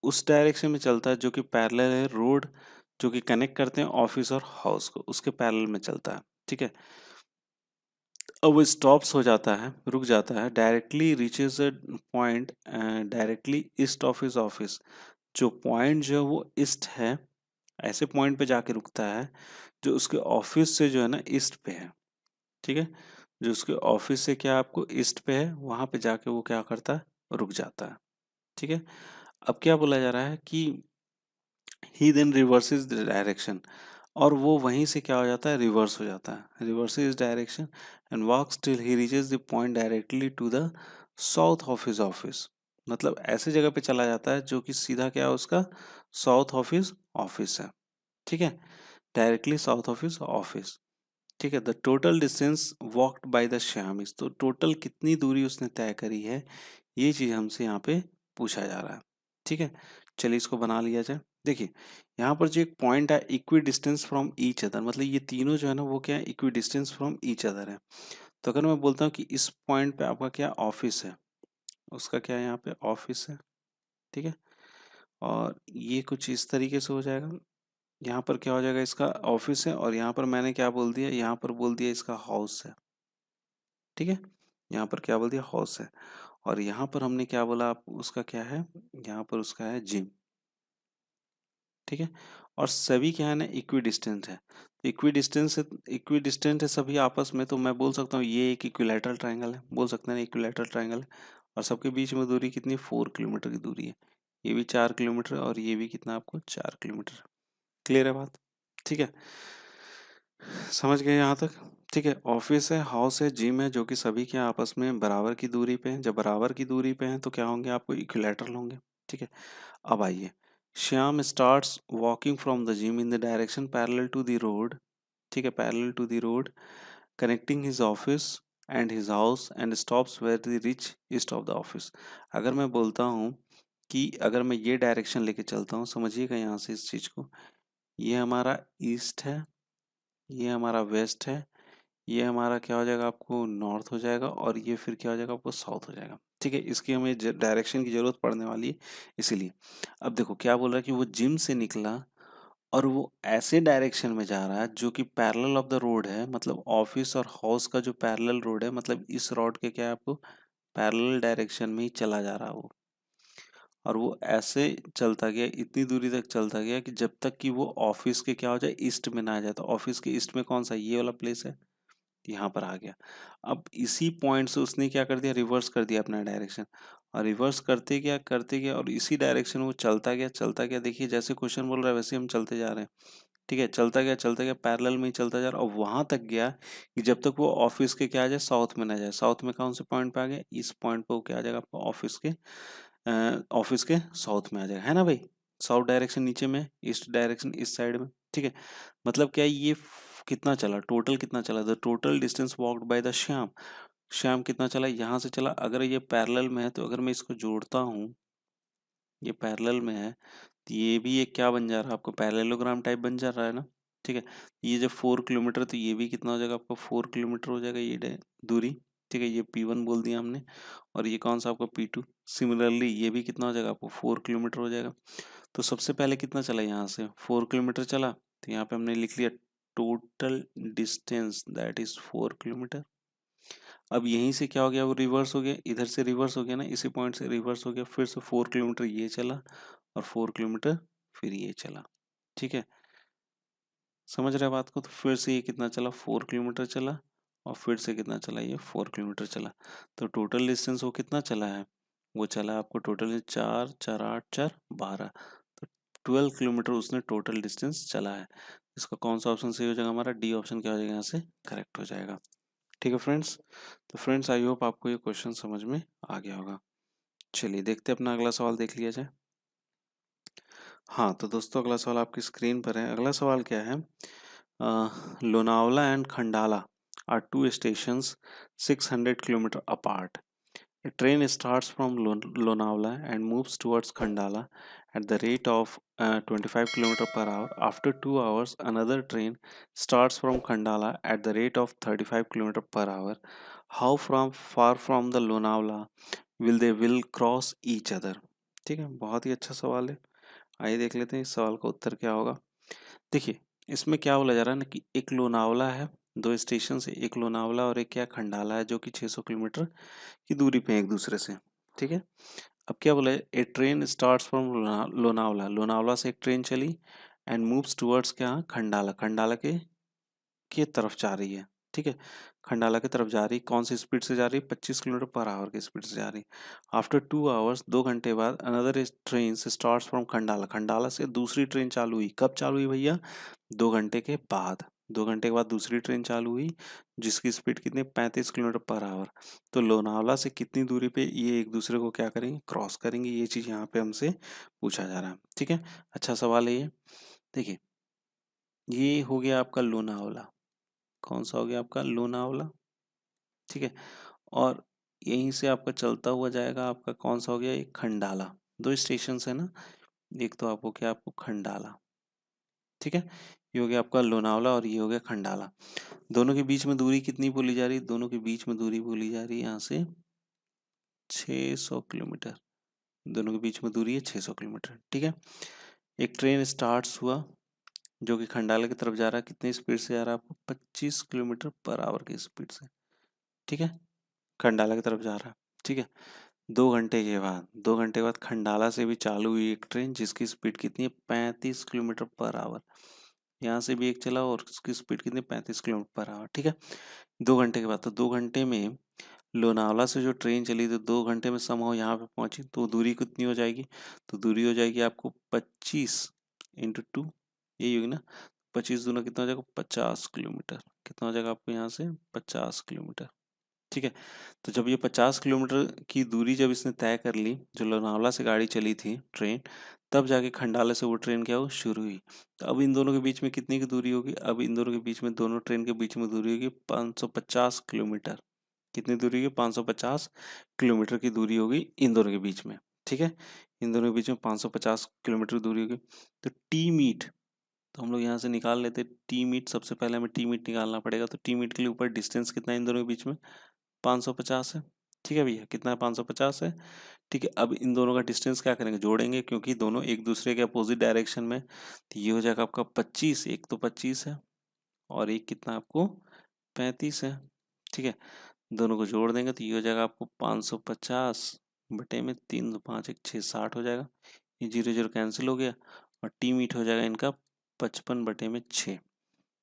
उस डायरेक्शन में चलता है जो कि पैरेलल है रोड, जो कि कनेक्ट करते हैं ऑफिस और हाउस को, उसके पैरेलल में चलता है। ठीक है, अब वो स्टॉप्स हो जाता है, रुक जाता है, directly reaches a point directly east of his office, जो पॉइंट जो है वो ईस्ट है ऐसे पॉइंट पे जाके रुकता है जो उसके ऑफिस से जो है ना ईस्ट पे है, ठीक है, जो उसके ऑफिस से क्या आपको ईस्ट पे है वहां पे जाके वो क्या करता है, रुक जाता है, ठीक है। अब क्या बोला जा रहा है कि ही देन रिवर्सेस द डायरेक्शन, और वो वहीं से क्या हो जाता है, रिवर्स हो जाता है, reverses direction and walks till he reaches the point directly to the south of his office. मतलब ऐसे जगह पे चला जाता है जो कि सीधा क्या है उसका साउथ ऑफ हिज ऑफिस है, ठीक है, directly south of his office, ठीक है। The total distance walked by the Shyam is, तो टोटल कितनी दूरी उसने तय करी है, ये चीज हमसे यहाँ पे पूछा जा रहा है, ठीक है। चलिए इसको बना लिया जाए। देखिए यहाँ पर जो एक पॉइंट है equi distance from each other, मतलब ये तीनों जो है ना वो क्या है, equi distance from each other है। तो अगर मैं बोलता हूँ कि इस पॉइंट पे आपका क्या ऑफिस है, उसका क्या है यहाँ पे ऑफिस है, ठीक है, और ये कुछ इस तरीके से हो जाएगा। यहाँ पर क्या हो जाएगा, इसका ऑफिस है, और यहाँ पर मैंने क्या बोल दिया, यहाँ पर बोल दिया इसका हाउस है, ठीक है, यहाँ पर क्या बोल दिया, हाउस है, और यहाँ पर हमने क्या बोला, आप उसका क्या है, यहाँ पर उसका है जिम, ठीक है। और सभी क्या है ना इक्वी डिस्टेंट है, तो इक्वी डिस्टेंट है सभी आपस में, तो मैं बोल सकता हूँ ये एक इक्विलैटरल ट्रायंगल है, बोल सकते हैं इक्विलैटरल ट्रायंगल है, और सबके बीच में दूरी कितनी 4 किलोमीटर की दूरी है, ये भी 4 किलोमीटर और ये भी कितना आपको 4 किलोमीटर। क्लियर है बात, ठीक है, समझ गए यहाँ तक, ठीक है। ऑफिस है, हाउस है, जिम है, जो कि सभी के आपस में बराबर की दूरी पे हैं। जब बराबर की दूरी पे हैं तो क्या होंगे, आपको इक्विलैटरल होंगे, ठीक है। अब आइए, Shyam starts walking from the gym in the direction parallel to the road, ठीक है, parallel to the road connecting his office and his house and stops where the reach east of the office. अगर मैं बोलता हूँ कि अगर मैं ये डायरेक्शन लेके चलता हूँ, समझिएगा यहाँ से इस चीज को, ये हमारा ईस्ट है, ये हमारा वेस्ट है, ये हमारा क्या हो जाएगा, आपको नॉर्थ हो जाएगा, और ये फिर क्या हो जाएगा, आपको साउथ हो जाएगा, ठीक है। इसकी हमें डायरेक्शन की जरूरत पड़ने वाली है इसीलिए। अब देखो क्या बोल रहा है कि वो जिम से निकला और वो ऐसे डायरेक्शन में जा रहा है जो कि पैरेलल ऑफ द रोड है, मतलब ऑफिस और हाउस का जो पैरेलल रोड है, मतलब इस रोड के क्या है, आपको पैरेलल डायरेक्शन में ही चला जा रहा है वो, और वो ऐसे चलता गया, इतनी दूरी तक चलता गया कि जब तक कि वो ऑफिस के क्या हो जाए, ईस्ट में ना आ जाए। तो ऑफिस के ईस्ट में कौन सा, ये वाला प्लेस है, यहाँ पर आ गया। अब इसी पॉइंट से उसने क्या कर दिया, रिवर्स कर दिया अपना डायरेक्शन, और रिवर्स करते गया और इसी डायरेक्शन में वो चलता गया। देखिए जैसे क्वेश्चन बोल रहा है वैसे हम चलते जा रहे हैं, ठीक है, चलता गया पैरेलल में ही चलता जा रहा है, और वहां तक गया कि जब तक वो ऑफिस के क्या आ जाए, साउथ में ना जाए। साउथ में कौन से पॉइंट पे आ गया, इस पॉइंट पे वो क्या आ जाएगा, आपको ऑफिस के साउथ में आ जाएगा, है ना भाई। साउथ डायरेक्शन नीचे में, ईस्ट डायरेक्शन इस साइड में, ठीक है। मतलब क्या है, ये कितना चला, टोटल कितना चला, the total distance walked by the Shyam, Shyam कितना चला, यहाँ से चला। अगर ये पैरेलल में है तो अगर मैं इसको जोड़ता हूँ, ये पैरेलल में है, तो ये भी एक क्या बन जा रहा है, आपको पैरेललोग्राम टाइप बन जा रहा है ना, ठीक है। ये जब 4 किलोमीटर, तो ये भी कितना हो जाएगा, आपका 4 किलोमीटर हो जाएगा ये दूरी, ठीक है, ये P1 बोल दिया हमने, और ये कौन सा आपका P2। सिमिलरली ये भी कितना हो जाएगा, आपको 4 किलोमीटर हो जाएगा। तो सबसे पहले कितना चला, यहाँ से 4 किलोमीटर चला, तो यहाँ पे हमने लिख लिया total distance that is 4 kilometre. अब यहीं से क्या हो गया, वो रिवर्स हो गया, इधर से रिवर्स हो गया ना, इसी पॉइंट से रिवर्स हो गया, फिर से 4 किलोमीटर ये चला, और 4 किलोमीटर फिर ये चला, ठीक है। समझ रहे हैं बात को, तो फिर से ये कितना चला, 4 किलोमीटर चला, और फिर से कितना चला, ये 4 किलोमीटर चला। तो टोटल डिस्टेंस वो कितना चला है, वो चला आपको टोटल 4 4 8 4 12, तो 12 किलोमीटर उसने टोटल डिस्टेंस चला है। इसका कौन सा ऑप्शन सही हो जाएगा, हमारा डी ऑप्शन क्या हो जाएगा, यहाँ से करेक्ट हो जाएगा, ठीक है फ्रेंड्स। तो फ्रेंड्स आई होप आपको ये क्वेश्चन समझ में आ गया होगा। चलिए देखते हैं, अपना अगला सवाल देख लिया जाए। हाँ तो दोस्तों अगला सवाल आपकी स्क्रीन पर है। अगला सवाल क्या है, Lonavala and Khandala are two stations 600 kilometre apart. A train starts from Lonavala and moves towards Khandala at the rate of 25 km per hour. After 2 hours, another train starts from Khandala at the rate of 35 km per hour. How far from the Lonavala will cross each other? ठीक है, बहुत ही अच्छा सवाल है। आइए देख लेते हैं इस सवाल का उत्तर क्या होगा। देखिए इसमें क्या बोला जा रहा है ना कि एक लोनावला है, दो स्टेशन से, एक लोनावला और एक क्या खंडाला है, जो कि 600 किलोमीटर की दूरी पे है एक दूसरे से, ठीक है। अब क्या बोला है, a train starts from Lonavala, Lonavala से एक ट्रेन चली एंड मूव्स टुवर्ड्स क्या, खंडाला, खंडाला के तरफ जा रही है, ठीक है, खंडाला की तरफ जा रही, कौन सी स्पीड से जा रही, 25 किलोमीटर पर आवर की स्पीड से जा रही। आफ्टर 2 आवर्स, 2 घंटे बाद, another train starts from Khandala, Khandala से दूसरी ट्रेन चालू हुई, कब चालू हुई भैया, 2 घंटे के बाद, 2 घंटे के बाद दूसरी ट्रेन चालू हुई, जिसकी स्पीड कितनी, 35 किलोमीटर पर आवर। तो लोनावला से कितनी दूरी पे ये एक दूसरे को क्या करेंगे, क्रॉस करेंगे, ये चीज यहाँ पे हमसे पूछा जा रहा है, ठीक है। अच्छा सवाल है ये, देखिए ये हो गया आपका लोनावला, कौन सा हो गया आपका, लोनावला, ठीक है। और यहीं से आपका चलता हुआ जाएगा आपका कौन सा हो गया, एक खंडाला, दो स्टेशन है ना, एक तो आपको क्या, आपको खंडाला, ठीक है, ये हो गया आपका लोनावला और ये हो गया खंडाला। दोनों के बीच में दूरी कितनी बोली जा रही है, दोनों के बीच में दूरी बोली जा रही है यहाँ से 600 किलोमीटर, दोनों के बीच में दूरी है 600 किलोमीटर, ठीक है। एक ट्रेन स्टार्ट्स हुआ जो कि खंडाला की तरफ जा रहा है, कितनी स्पीड से जा रहा है आपको, 25 किलोमीटर पर आवर की स्पीड से, ठीक है, खंडाला की तरफ जा रहा है, ठीक है। 2 घंटे के बाद खंडाला से भी चालू हुई एक ट्रेन जिसकी स्पीड कितनी है, 35 किलोमीटर पर आवर, यहाँ से भी एक चला और उसकी स्पीड कितनी, 35 किलोमीटर पर आवर, ठीक है। 2 घंटे के बाद, तो 2 घंटे में लोनावला से जो ट्रेन चली तो 2 घंटे में समहाउ यहाँ पे पहुंची, तो दूरी कितनी हो जाएगी, तो दूरी हो जाएगी आपको 25 × 2, यही होगी ना, 25 दूना कितना हो जाएगा, 50 किलोमीटर, कितना हो जाएगा आपको यहाँ से, 50 किलोमीटर, ठीक है। तो जब ये 50 किलोमीटर की दूरी जब इसने तय कर ली, जो लोनावला से गाड़ी चली थी ट्रेन, तब जाके खंडाला से वो ट्रेन क्या हो, शुरू हुई। तो अब इन दोनों के बीच में कितनी की दूरी होगी, अब इन दोनों के बीच में, दोनों ट्रेन के बीच में दूरी होगी 550 किलोमीटर, कितनी दूरी होगी, 550 किलोमीटर की दूरी होगी इन दोनों के बीच में, ठीक है। इन दोनों के बीच में 550 किलोमीटर दूरी होगी। तो टी मीट, तो हम लोग यहाँ से निकाल लेते हैं टी मीट, सबसे पहले हमें टी मीट निकालना पड़ेगा, तो टी मीट के लिए ऊपर डिस्टेंस कितना है इन दोनों के बीच में, 550 है, ठीक है भैया, कितना है, 550 है, ठीक है। अब इन दोनों का डिस्टेंस क्या करेंगे, जोड़ेंगे, क्योंकि दोनों एक दूसरे के अपोजिट डायरेक्शन में, तो ये हो जाएगा आपका 25, एक तो 25 है और एक कितना आपको 35 है, ठीक है। दोनों को जोड़ देंगे तो ये हो जाएगा आपको 550/3, 5 1 6 60 हो जाएगा, ये 0 0 कैंसिल हो गया और टी मीट हो जाएगा इनका 55/6,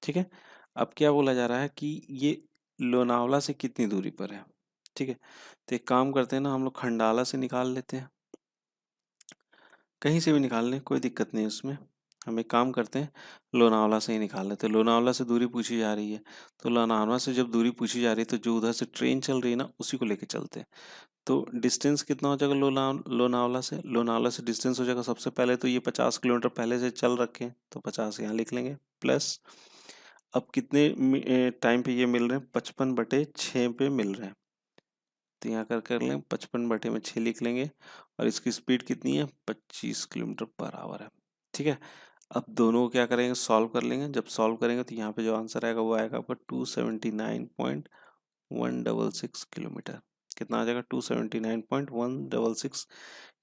ठीक है। अब क्या बोला जा रहा है कि ये लोनावला से कितनी दूरी पर है, ठीक है। तो एक काम करते हैं ना, हम लोग खंडाला से निकाल लेते हैं, कहीं से भी निकाल लें, कोई दिक्कत नहीं उसमें। हम एक काम करते हैं, लोनावला से ही निकाल लेते हैं, लोनावला से दूरी पूछी जा रही है, तो लोनावला से जब दूरी पूछी जा रही है तो जो उधर से ट्रेन चल रही है ना उसी को लेके चलते हैं। तो डिस्टेंस कितना हो जाएगा लोनावला से डिस्टेंस हो जाएगा, सबसे पहले तो ये 50 किलोमीटर पहले से चल रखे हैं तो 50 यहाँ लिख लेंगे, प्लस अब कितने टाइम पे ये मिल रहे हैं, 55/6 पे मिल रहे हैं, तो यहाँ कर लें 55/6 लिख लेंगे और इसकी स्पीड कितनी है, 25 किलोमीटर पर आवर है, ठीक है। अब दोनों को क्या करेंगे, सॉल्व कर लेंगे, जब सॉल्व करेंगे तो यहाँ पे जो आंसर आएगा वो आएगा आपका 279.166 किलोमीटर, कितना आ जाएगा, 279.166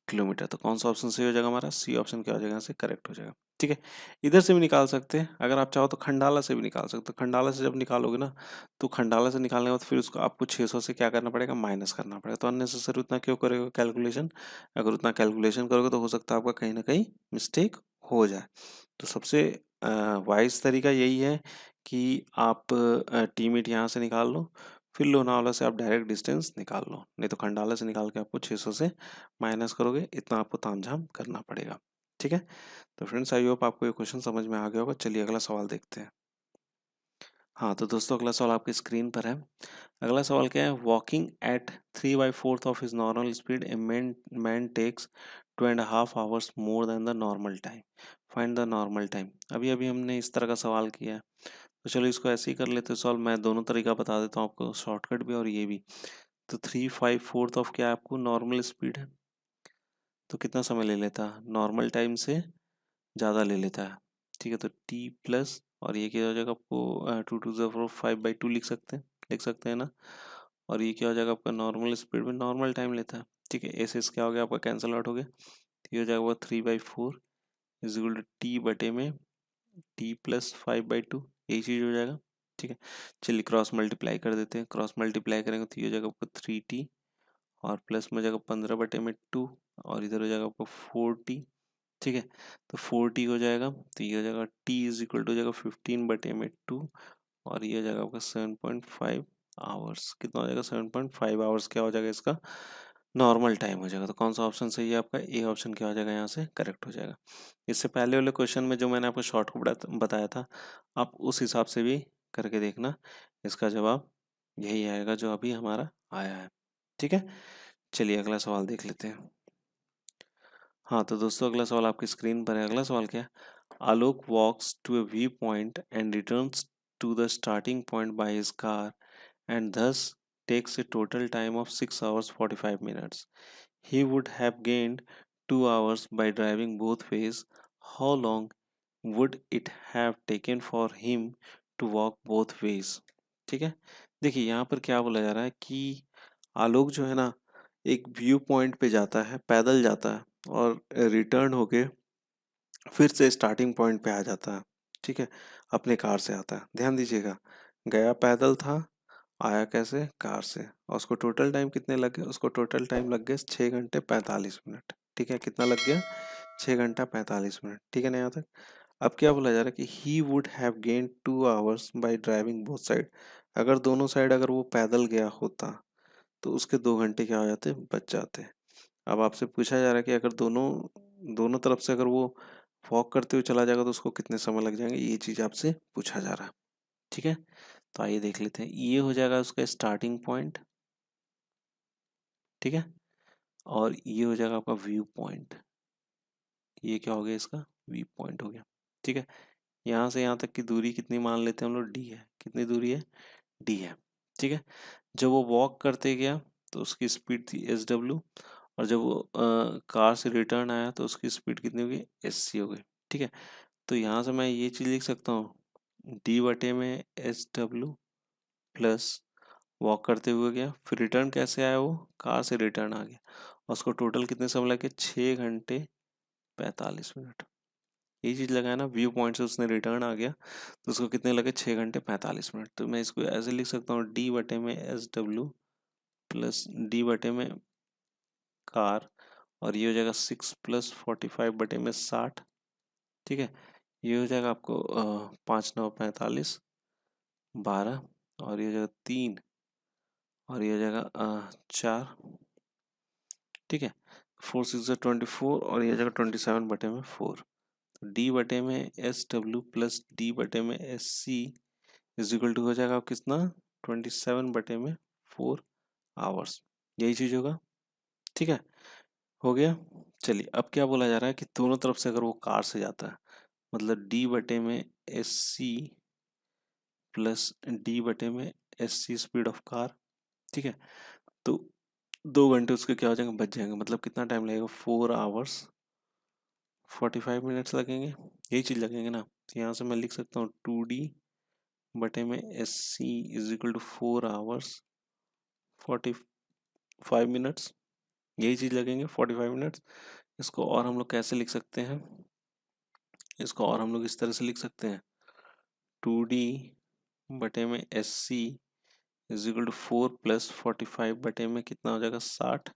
किलोमीटर। तो कौन सा ऑप्शन सही हो जाएगा, हमारा सी ऑप्शन क्या हो जाएगा, यहाँ से करेक्ट हो जाएगा, ठीक है। इधर से भी निकाल सकते हैं, अगर आप चाहो तो खंडाला से भी निकाल सकते हो, खंडाला से जब निकालोगे ना, तो खंडाला से निकालने के बाद फिर उसको आपको 600 से क्या करना पड़ेगा, माइनस करना पड़ेगा, तो अननेसेसरी उतना क्यों करोगे कैलकुलेशन, अगर उतना कैलकुलेशन करोगे तो हो सकता है आपका कहीं ना कहीं मिस्टेक हो जाए। तो सबसे वाइज तरीका यही है कि आप टीमीट यहाँ से निकाल लो, फिर लोनावाला से आप डायरेक्ट डिस्टेंस निकाल लो, नहीं तो खंडाला से निकाल के आपको 600 से माइनस करोगे, इतना आपको तामझाम करना पड़ेगा, ठीक है। तो फ्रेंड्स आई होप आपको ये क्वेश्चन समझ में आ गया होगा। चलिए अगला सवाल देखते हैं। हाँ तो दोस्तों अगला सवाल आपकी स्क्रीन पर है। अगला सवाल क्या है, walking at 3/4 of his normal speed a man takes 2.5 hours more than the normal time, find the normal time. अभी अभी हमने इस तरह का सवाल किया है, तो चलो इसको ऐसे ही कर लेते हैं सॉल्व। मैं दोनों तरीका बता देता हूँ आपको, शॉर्टकट भी और ये भी। तो 3/4 ऑफ क्या है, आपको नॉर्मल स्पीड है, तो कितना समय ले लेता है, नॉर्मल टाइम से ज़्यादा ले लेता है, ठीक है। तो टी प्लस और ये क्या हो जाएगा आपको 2 2 5/2 लिख सकते हैं ना। और ये क्या हो जाएगा आपका, नॉर्मल स्पीड में नॉर्मल टाइम लेता है, ठीक है। एस क्या हो गया आपका, कैंसिल आउट हो गया, तो ये हो जाएगा वो 3/4 इज इक्वल टू टी बटे में टी प्लस 5/2, यही चीज़ हो जाएगा, ठीक है। चलिए क्रॉस मल्टीप्लाई कर देते हैं, क्रॉस मल्टीप्लाई करेंगे तो ये हो जाएगा आपको 3t और प्लस में हो जाएगा 15/2 और इधर हो जाएगा आपको 4t, ठीक है। तो 4t हो जाएगा, तो ये हो जाएगा t इज इक्वल टू हो जाएगा 15/2 और ये हो जाएगा आपका 7.5 आवर्स। कितना हो जाएगा 7.5 आवर्स, क्या हो जाएगा इसका नॉर्मल टाइम हो जाएगा। तो कौन सा ऑप्शन सही है आपका, ए ऑप्शन क्या हो जाएगा यहाँ से करेक्ट हो जाएगा। इससे पहले वाले क्वेश्चन में जो मैंने आपको शॉर्टकट बताया था, आप उस हिसाब से भी करके देखना, इसका जवाब यही आएगा जो अभी हमारा आया है। ठीक है, चलिए अगला सवाल देख लेते हैं। हाँ तो दोस्तों अगला सवाल आपकी स्क्रीन पर है। अगला सवाल क्या है, Alok walks to a view point and returns to the starting point by his car and thus takes a total time of 6 hours 45 minutes. He would have gained 2 hours by driving both ways. How long would it have taken for him to walk both ways? ठीक है, देखिए यहाँ पर क्या बोला जा रहा है कि आलोक जो है ना एक व्यू पॉइंट पे जाता है, पैदल जाता है और रिटर्न होके फिर से स्टार्टिंग पॉइंट पे आ जाता है। ठीक है, अपने कार से आता है। ध्यान दीजिएगा, गया पैदल था, आया कैसे, कार से। और उसको टोटल टाइम कितने लग गए, उसको टोटल टाइम लग गए 6 घंटे 45 मिनट। ठीक है, कितना लग गया 6 घंटा 45 मिनट। ठीक है ना यहाँ तक। अब क्या बोला जा रहा है कि he would have gain 2 hours bye driving both side. अगर दोनों साइड अगर वो पैदल गया होता तो उसके 2 घंटे क्या हो जाते, बच जाते। अब आपसे पूछा जा रहा है कि अगर दोनों दोनों तरफ से अगर वो वॉक करते हुए चला जाएगा तो उसको कितने समय लग जाएंगे, ये चीज़ आपसे पूछा जा रहा है। ठीक है, तो आइए देख लेते हैं। ये हो जाएगा उसका स्टार्टिंग पॉइंट, ठीक है, और ये हो जाएगा आपका व्यू पॉइंट। ये क्या हो गया, इसका व्यू पॉइंट हो गया। ठीक है, यहाँ से यहाँ तक की दूरी कितनी मान लेते हैं हम लोग, डी है। कितनी दूरी है, डी है। ठीक है, जब वो वॉक करते गया तो उसकी स्पीड थी SW, और जब वो कार से रिटर्न आया तो उसकी स्पीड कितनी हो गई, SC हो गई। ठीक है, तो यहाँ से मैं ये चीज़ लिख सकता हूँ, D/SW प्लस वॉक करते हुए गया, फिर रिटर्न कैसे आया, वो कार से रिटर्न आ गया और उसको टोटल कितने समय लगे, 6 घंटे 45 मिनट। ये चीज़ लगाया ना, व्यू पॉइंट से उसने रिटर्न आ गया तो उसको कितने लगे, 6 घंटे 45 मिनट। तो मैं इसको ऐसे लिख सकता हूँ, D/SW प्लस D/में कार, और ये हो जाएगा 6 प्लस 45/60। ठीक है, ये हो जाएगा आपको 5×9 = 45, 12, और ये हो जाएगा 3, और ये हो जाएगा 4। ठीक है, 4×6 = 24, और ये हो जाएगा 27/4। तो D/SW plus D/SC is equal to हो जाएगा कितना, 27/4 आवर्स। यही चीज होगा। ठीक है, हो गया। चलिए अब क्या बोला जा रहा है कि दोनों तरफ से अगर वो कार से जाता है, मतलब D/SC plus D/SC speed of car. ठीक है, तो 2 घंटे उसके क्या हो जाएंगे, बच जाएंगे। मतलब कितना टाइम लगेगा, 4 आवर्स 45 मिनट्स लगेंगे। यही चीज़ लगेंगे ना। तो यहाँ से मैं लिख सकता हूँ 2D/SC is equal to 4 hours 45 minutes. यही चीज़ लगेंगे 45 मिनट्स। इसको और हम लोग कैसे लिख सकते हैं, इसको और हम लोग इस तरह से लिख सकते हैं, 2D/SC is equal to 4 plus 45 कितना हो जाएगा, 60,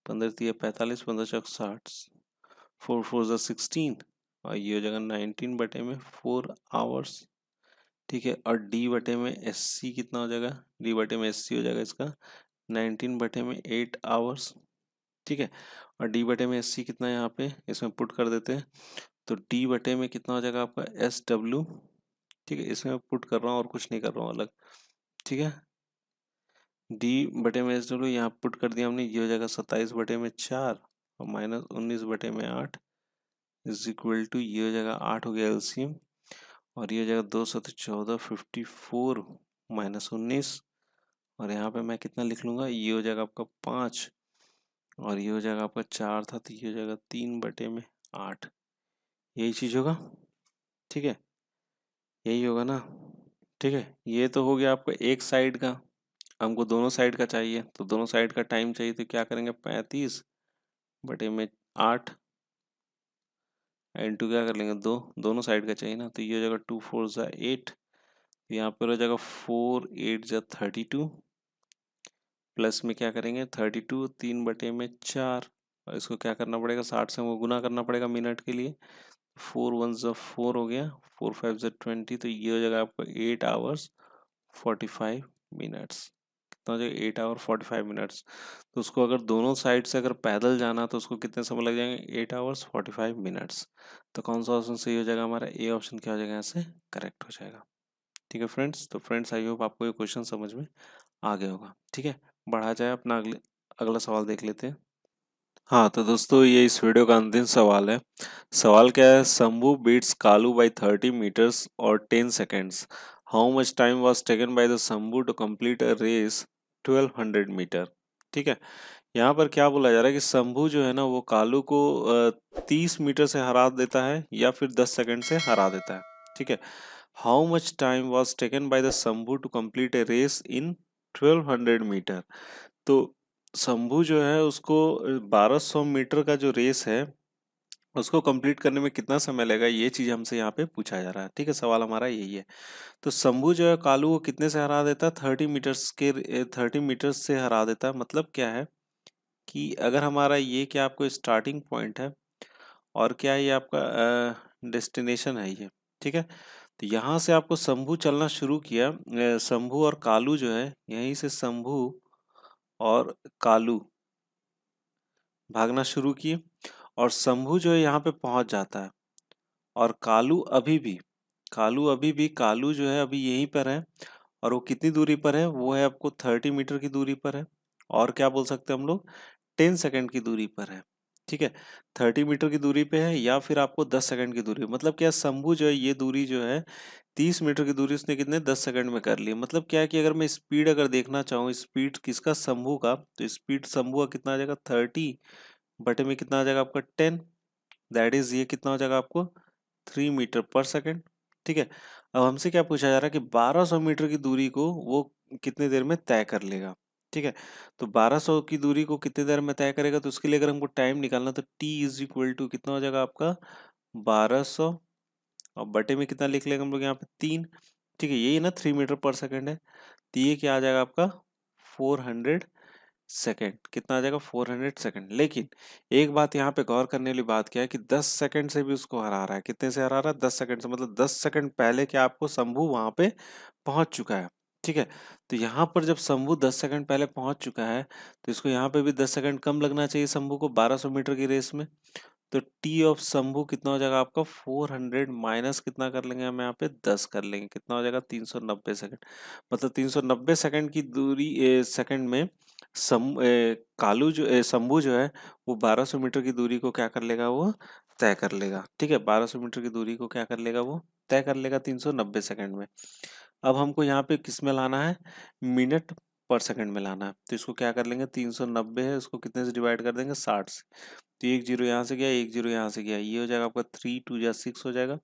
15×3 = 45, 15×4 = 60, 4×4 = 16, और ये हो जाएगा 19/4 आवर्स। ठीक है, और D/SC कितना हो जाएगा, D/SC हो जाएगा इसका 19/8 आवर्स। ठीक है, और D/SC कितना है यहाँ पे, इसमें पुट कर देते हैं। तो D/में कितना हो जाएगा आपका SW। ठीक है, इसमें पुट कर रहा हूँ और कुछ नहीं कर रहा हूँ अलग। ठीक है, D/में SW यहाँ पुट कर दिया हमने, ये हो जाएगा 27/4 और माइनस 19/8 इज इक्वल टू, ये हो जाएगा 8 हो गया LCM, और ये हो जाएगा 214 54 माइनस 19, और यहाँ पे मैं कितना लिख लूंगा, ये हो जाएगा आपका 5, और ये हो जाएगा आपका 4 था, तो ये हो जाएगा 3/8। यही चीज होगा। ठीक है, यही होगा ना। ठीक है, ये तो हो गया आपका एक साइड का। हमको दोनों साइड का चाहिए, तो दोनों साइड का टाइम चाहिए, तो क्या करेंगे, 35/8 इंटू क्या कर लेंगे, दोनों साइड का चाहिए ना। तो ये हो जाएगा 2×4 = 8, यहाँ पर हो जाएगा 4×8 = 32, प्लस में क्या करेंगे 32, 3/4 और इसको क्या करना पड़ेगा, 60 से हमको गुना करना पड़ेगा मिनट के लिए। 4 1 ज़ा 4 हो गया, 4 5 ज़ा 20, तो ये हो जाएगा आपका 8 आवर्स 45 मिनट्स। कितना हो जाएगा, 8 आवर 45 मिनट्स। तो उसको अगर दोनों साइड से अगर पैदल जाना तो उसको कितने समय लग जाएंगे, 8 आवर्स 45 मिनट्स। तो कौन सा ऑप्शन सही हो जाएगा हमारा, ए ऑप्शन क्या हो जाएगा यहाँ से करेक्ट हो जाएगा। ठीक है फ्रेंड्स, तो फ्रेंड्स आई होप आपको ये क्वेश्चन समझ में आ गया होगा। ठीक है, बढ़ा जाए अपना अगला सवाल देख लेते हैं। हाँ तो दोस्तों, ये इस वीडियो का अंतिम सवाल है। सवाल क्या है, Shambhu beats Kalu by 30 metres और 10 seconds. How much time was taken by the Shambhu to complete a race 1200 metre. ठीक है, यहाँ पर क्या बोला जा रहा है कि शंभू जो है ना वो कालू को 30 मीटर से हरा देता है या फिर 10 सेकंड से हरा देता है। ठीक है, how much time was taken by the Shambhu to complete a race in 1200 metre. तो शंभू जो है उसको 1200 मीटर का जो रेस है उसको कंप्लीट करने में कितना समय लगेगा, ये चीज हमसे यहाँ पे पूछा जा रहा है। ठीक है, सवाल हमारा यही है। तो शंभू जो है कालू को कितने से हरा देता है, 30 मीटर्स से हरा देता है। मतलब क्या है कि अगर हमारा ये क्या आपको स्टार्टिंग पॉइंट है और क्या ये आपका डेस्टिनेशन है ये। ठीक है, तो यहाँ से आपको शंभू चलना शुरू किया, शंभू और कालू जो है यहीं से शंभू और कालू भागना शुरू किए और शंभू जो है यहाँ पे पहुंच जाता है और कालू जो है अभी यहीं पर है। और वो कितनी दूरी पर है, वो है आपको 30 मीटर की दूरी पर है। और क्या बोल सकते हैं हम लोग, 10 सेकंड की दूरी पर है। ठीक है, 30 मीटर की दूरी पे है या फिर आपको 10 सेकंड की दूरी। मतलब क्या, शंभू जो है ये दूरी जो है 30 मीटर की दूरी उसने कितने 10 सेकंड में कर ली। मतलब क्या है कि अगर मैं स्पीड अगर देखना चाहूँ, स्पीड किसका, शंभू का, तो स्पीड शंभू का कितना आ जाएगा 30 बटे में कितना आ जाएगा आपका 10। दैट इज ये कितना हो जाएगा आपको 3 मीटर पर सेकंड। ठीक है, अब हमसे क्या पूछा जा रहा है कि 1200 मीटर की दूरी को वो कितने देर में तय कर लेगा। ठीक है, तो 1200 की दूरी को कितने देर में तय करेगा, तो उसके लिए अगर हमको टाइम निकालना तो टी इज इक्वल टू कितना हो जाएगा आपका 1200 और बटे में कितना लिख लेंगे हम लोग यहाँ पे 3। ठीक है, यही ना 3 मीटर पर सेकंड है, तो ये क्या आ जाएगा आपका 400 सेकंड। कितना आ जाएगा 400 सेकंड। लेकिन एक बात यहाँ पे गौर करने वाली बात क्या है कि 10 सेकंड से भी उसको हरा रहा है। कितने से हरा रहा है, 10 सेकंड से। मतलब 10 सेकंड पहले क्या आपको शंभू वहां पे पहुंच चुका है। ठीक है, तो यहाँ पर जब शंभू 10 सेकंड पहले पहुंच चुका है तो इसको यहाँ पे भी 10 सेकंड कम लगना चाहिए शंभू को 1200 मीटर की रेस में। तो टी ऑफ शंभू कितना हो जाएगा आपका 400 माइनस कितना कर लेंगे हम यहाँ पे 10 कर लेंगे, कितना हो जाएगा 390 सेकंड। मतलब 390 सेकंड की दूरी सेकंड में शंभू जो है वो 1200 मीटर की दूरी को क्या कर लेगा, वो तय कर लेगा। ठीक है, 1200 मीटर की दूरी को क्या कर लेगा, वो तय कर लेगा 390 सेकंड में। अब हमको यहाँ पे किस में लाना है, मिनट पर सेकंड में लाना है। तो इसको क्या कर लेंगे, 390 है उसको कितने से डिवाइड कर देंगे 60 से। तो एक जीरो यहाँ से गया, एक जीरो यहाँ से गया, ये हो जाएगा आपका 3 2 जा 6 हो जाएगा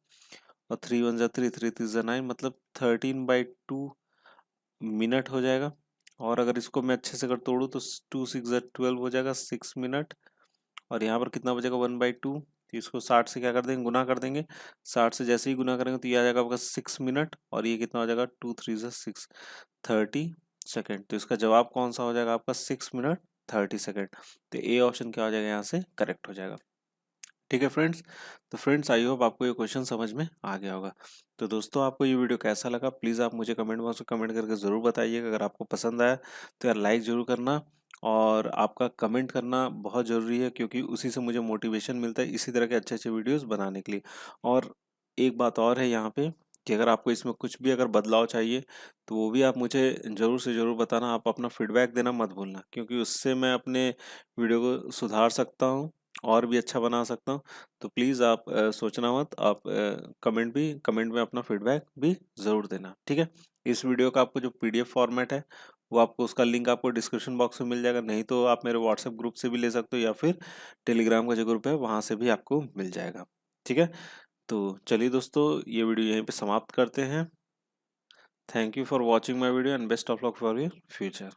और 3 1 जा 3 3 3 जा 9, मतलब 13/2 मिनट हो जाएगा। और अगर इसको मैं अच्छे से अगर तोड़ूँ तो 2 6 जा 12 हो जाएगा 6 मिनट। और यहाँ पर कितना बचेगा 1/2। तो इसको 60 से क्या कर देंगे, गुना कर देंगे। 60 से जैसे ही गुना करेंगे तो ये आ जाएगा आपका 6 मिनट और ये कितना हो जाएगा 2 3 जा 6 30 सेकेंड। तो इसका जवाब कौन सा हो जाएगा आपका 6 मिनट 30 सेकेंड। तो ए ऑप्शन क्या हो जाएगा यहाँ से करेक्ट हो जाएगा। ठीक है फ्रेंड्स, तो फ्रेंड्स आई होप आपको ये क्वेश्चन समझ में आ गया होगा। तो दोस्तों आपको ये वीडियो कैसा लगा प्लीज़ आप मुझे कमेंट बॉक्स में कमेंट करके ज़रूर बताइएगा। अगर आपको पसंद आया तो यार लाइक ज़रूर करना और आपका कमेंट करना बहुत ज़रूरी है क्योंकि उसी से मुझे मोटिवेशन मिलता है इसी तरह के अच्छे अच्छे वीडियोज़ बनाने के लिए। और एक बात और है यहाँ पे कि अगर आपको इसमें कुछ भी अगर बदलाव चाहिए तो वो भी आप मुझे ज़रूर से ज़रूर बताना। आप अपना फीडबैक देना मत भूलना क्योंकि उससे मैं अपने वीडियो को सुधार सकता हूँ और भी अच्छा बना सकता हूँ। तो प्लीज़ आप सोचना मत, आप कमेंट में अपना फीडबैक भी ज़रूर देना। ठीक है, इस वीडियो का आपको जो पीडीएफ फॉर्मेट है वो आपको उसका लिंक आपको डिस्क्रिप्शन बॉक्स में मिल जाएगा, नहीं तो आप मेरे व्हाट्सएप ग्रुप से भी ले सकते हो या फिर टेलीग्राम का जो ग्रुप है वहाँ से भी आपको मिल जाएगा। ठीक है, तो चलिए दोस्तों ये वीडियो यहीं पे समाप्त करते हैं। Thank you for watching my video and best of luck for your future.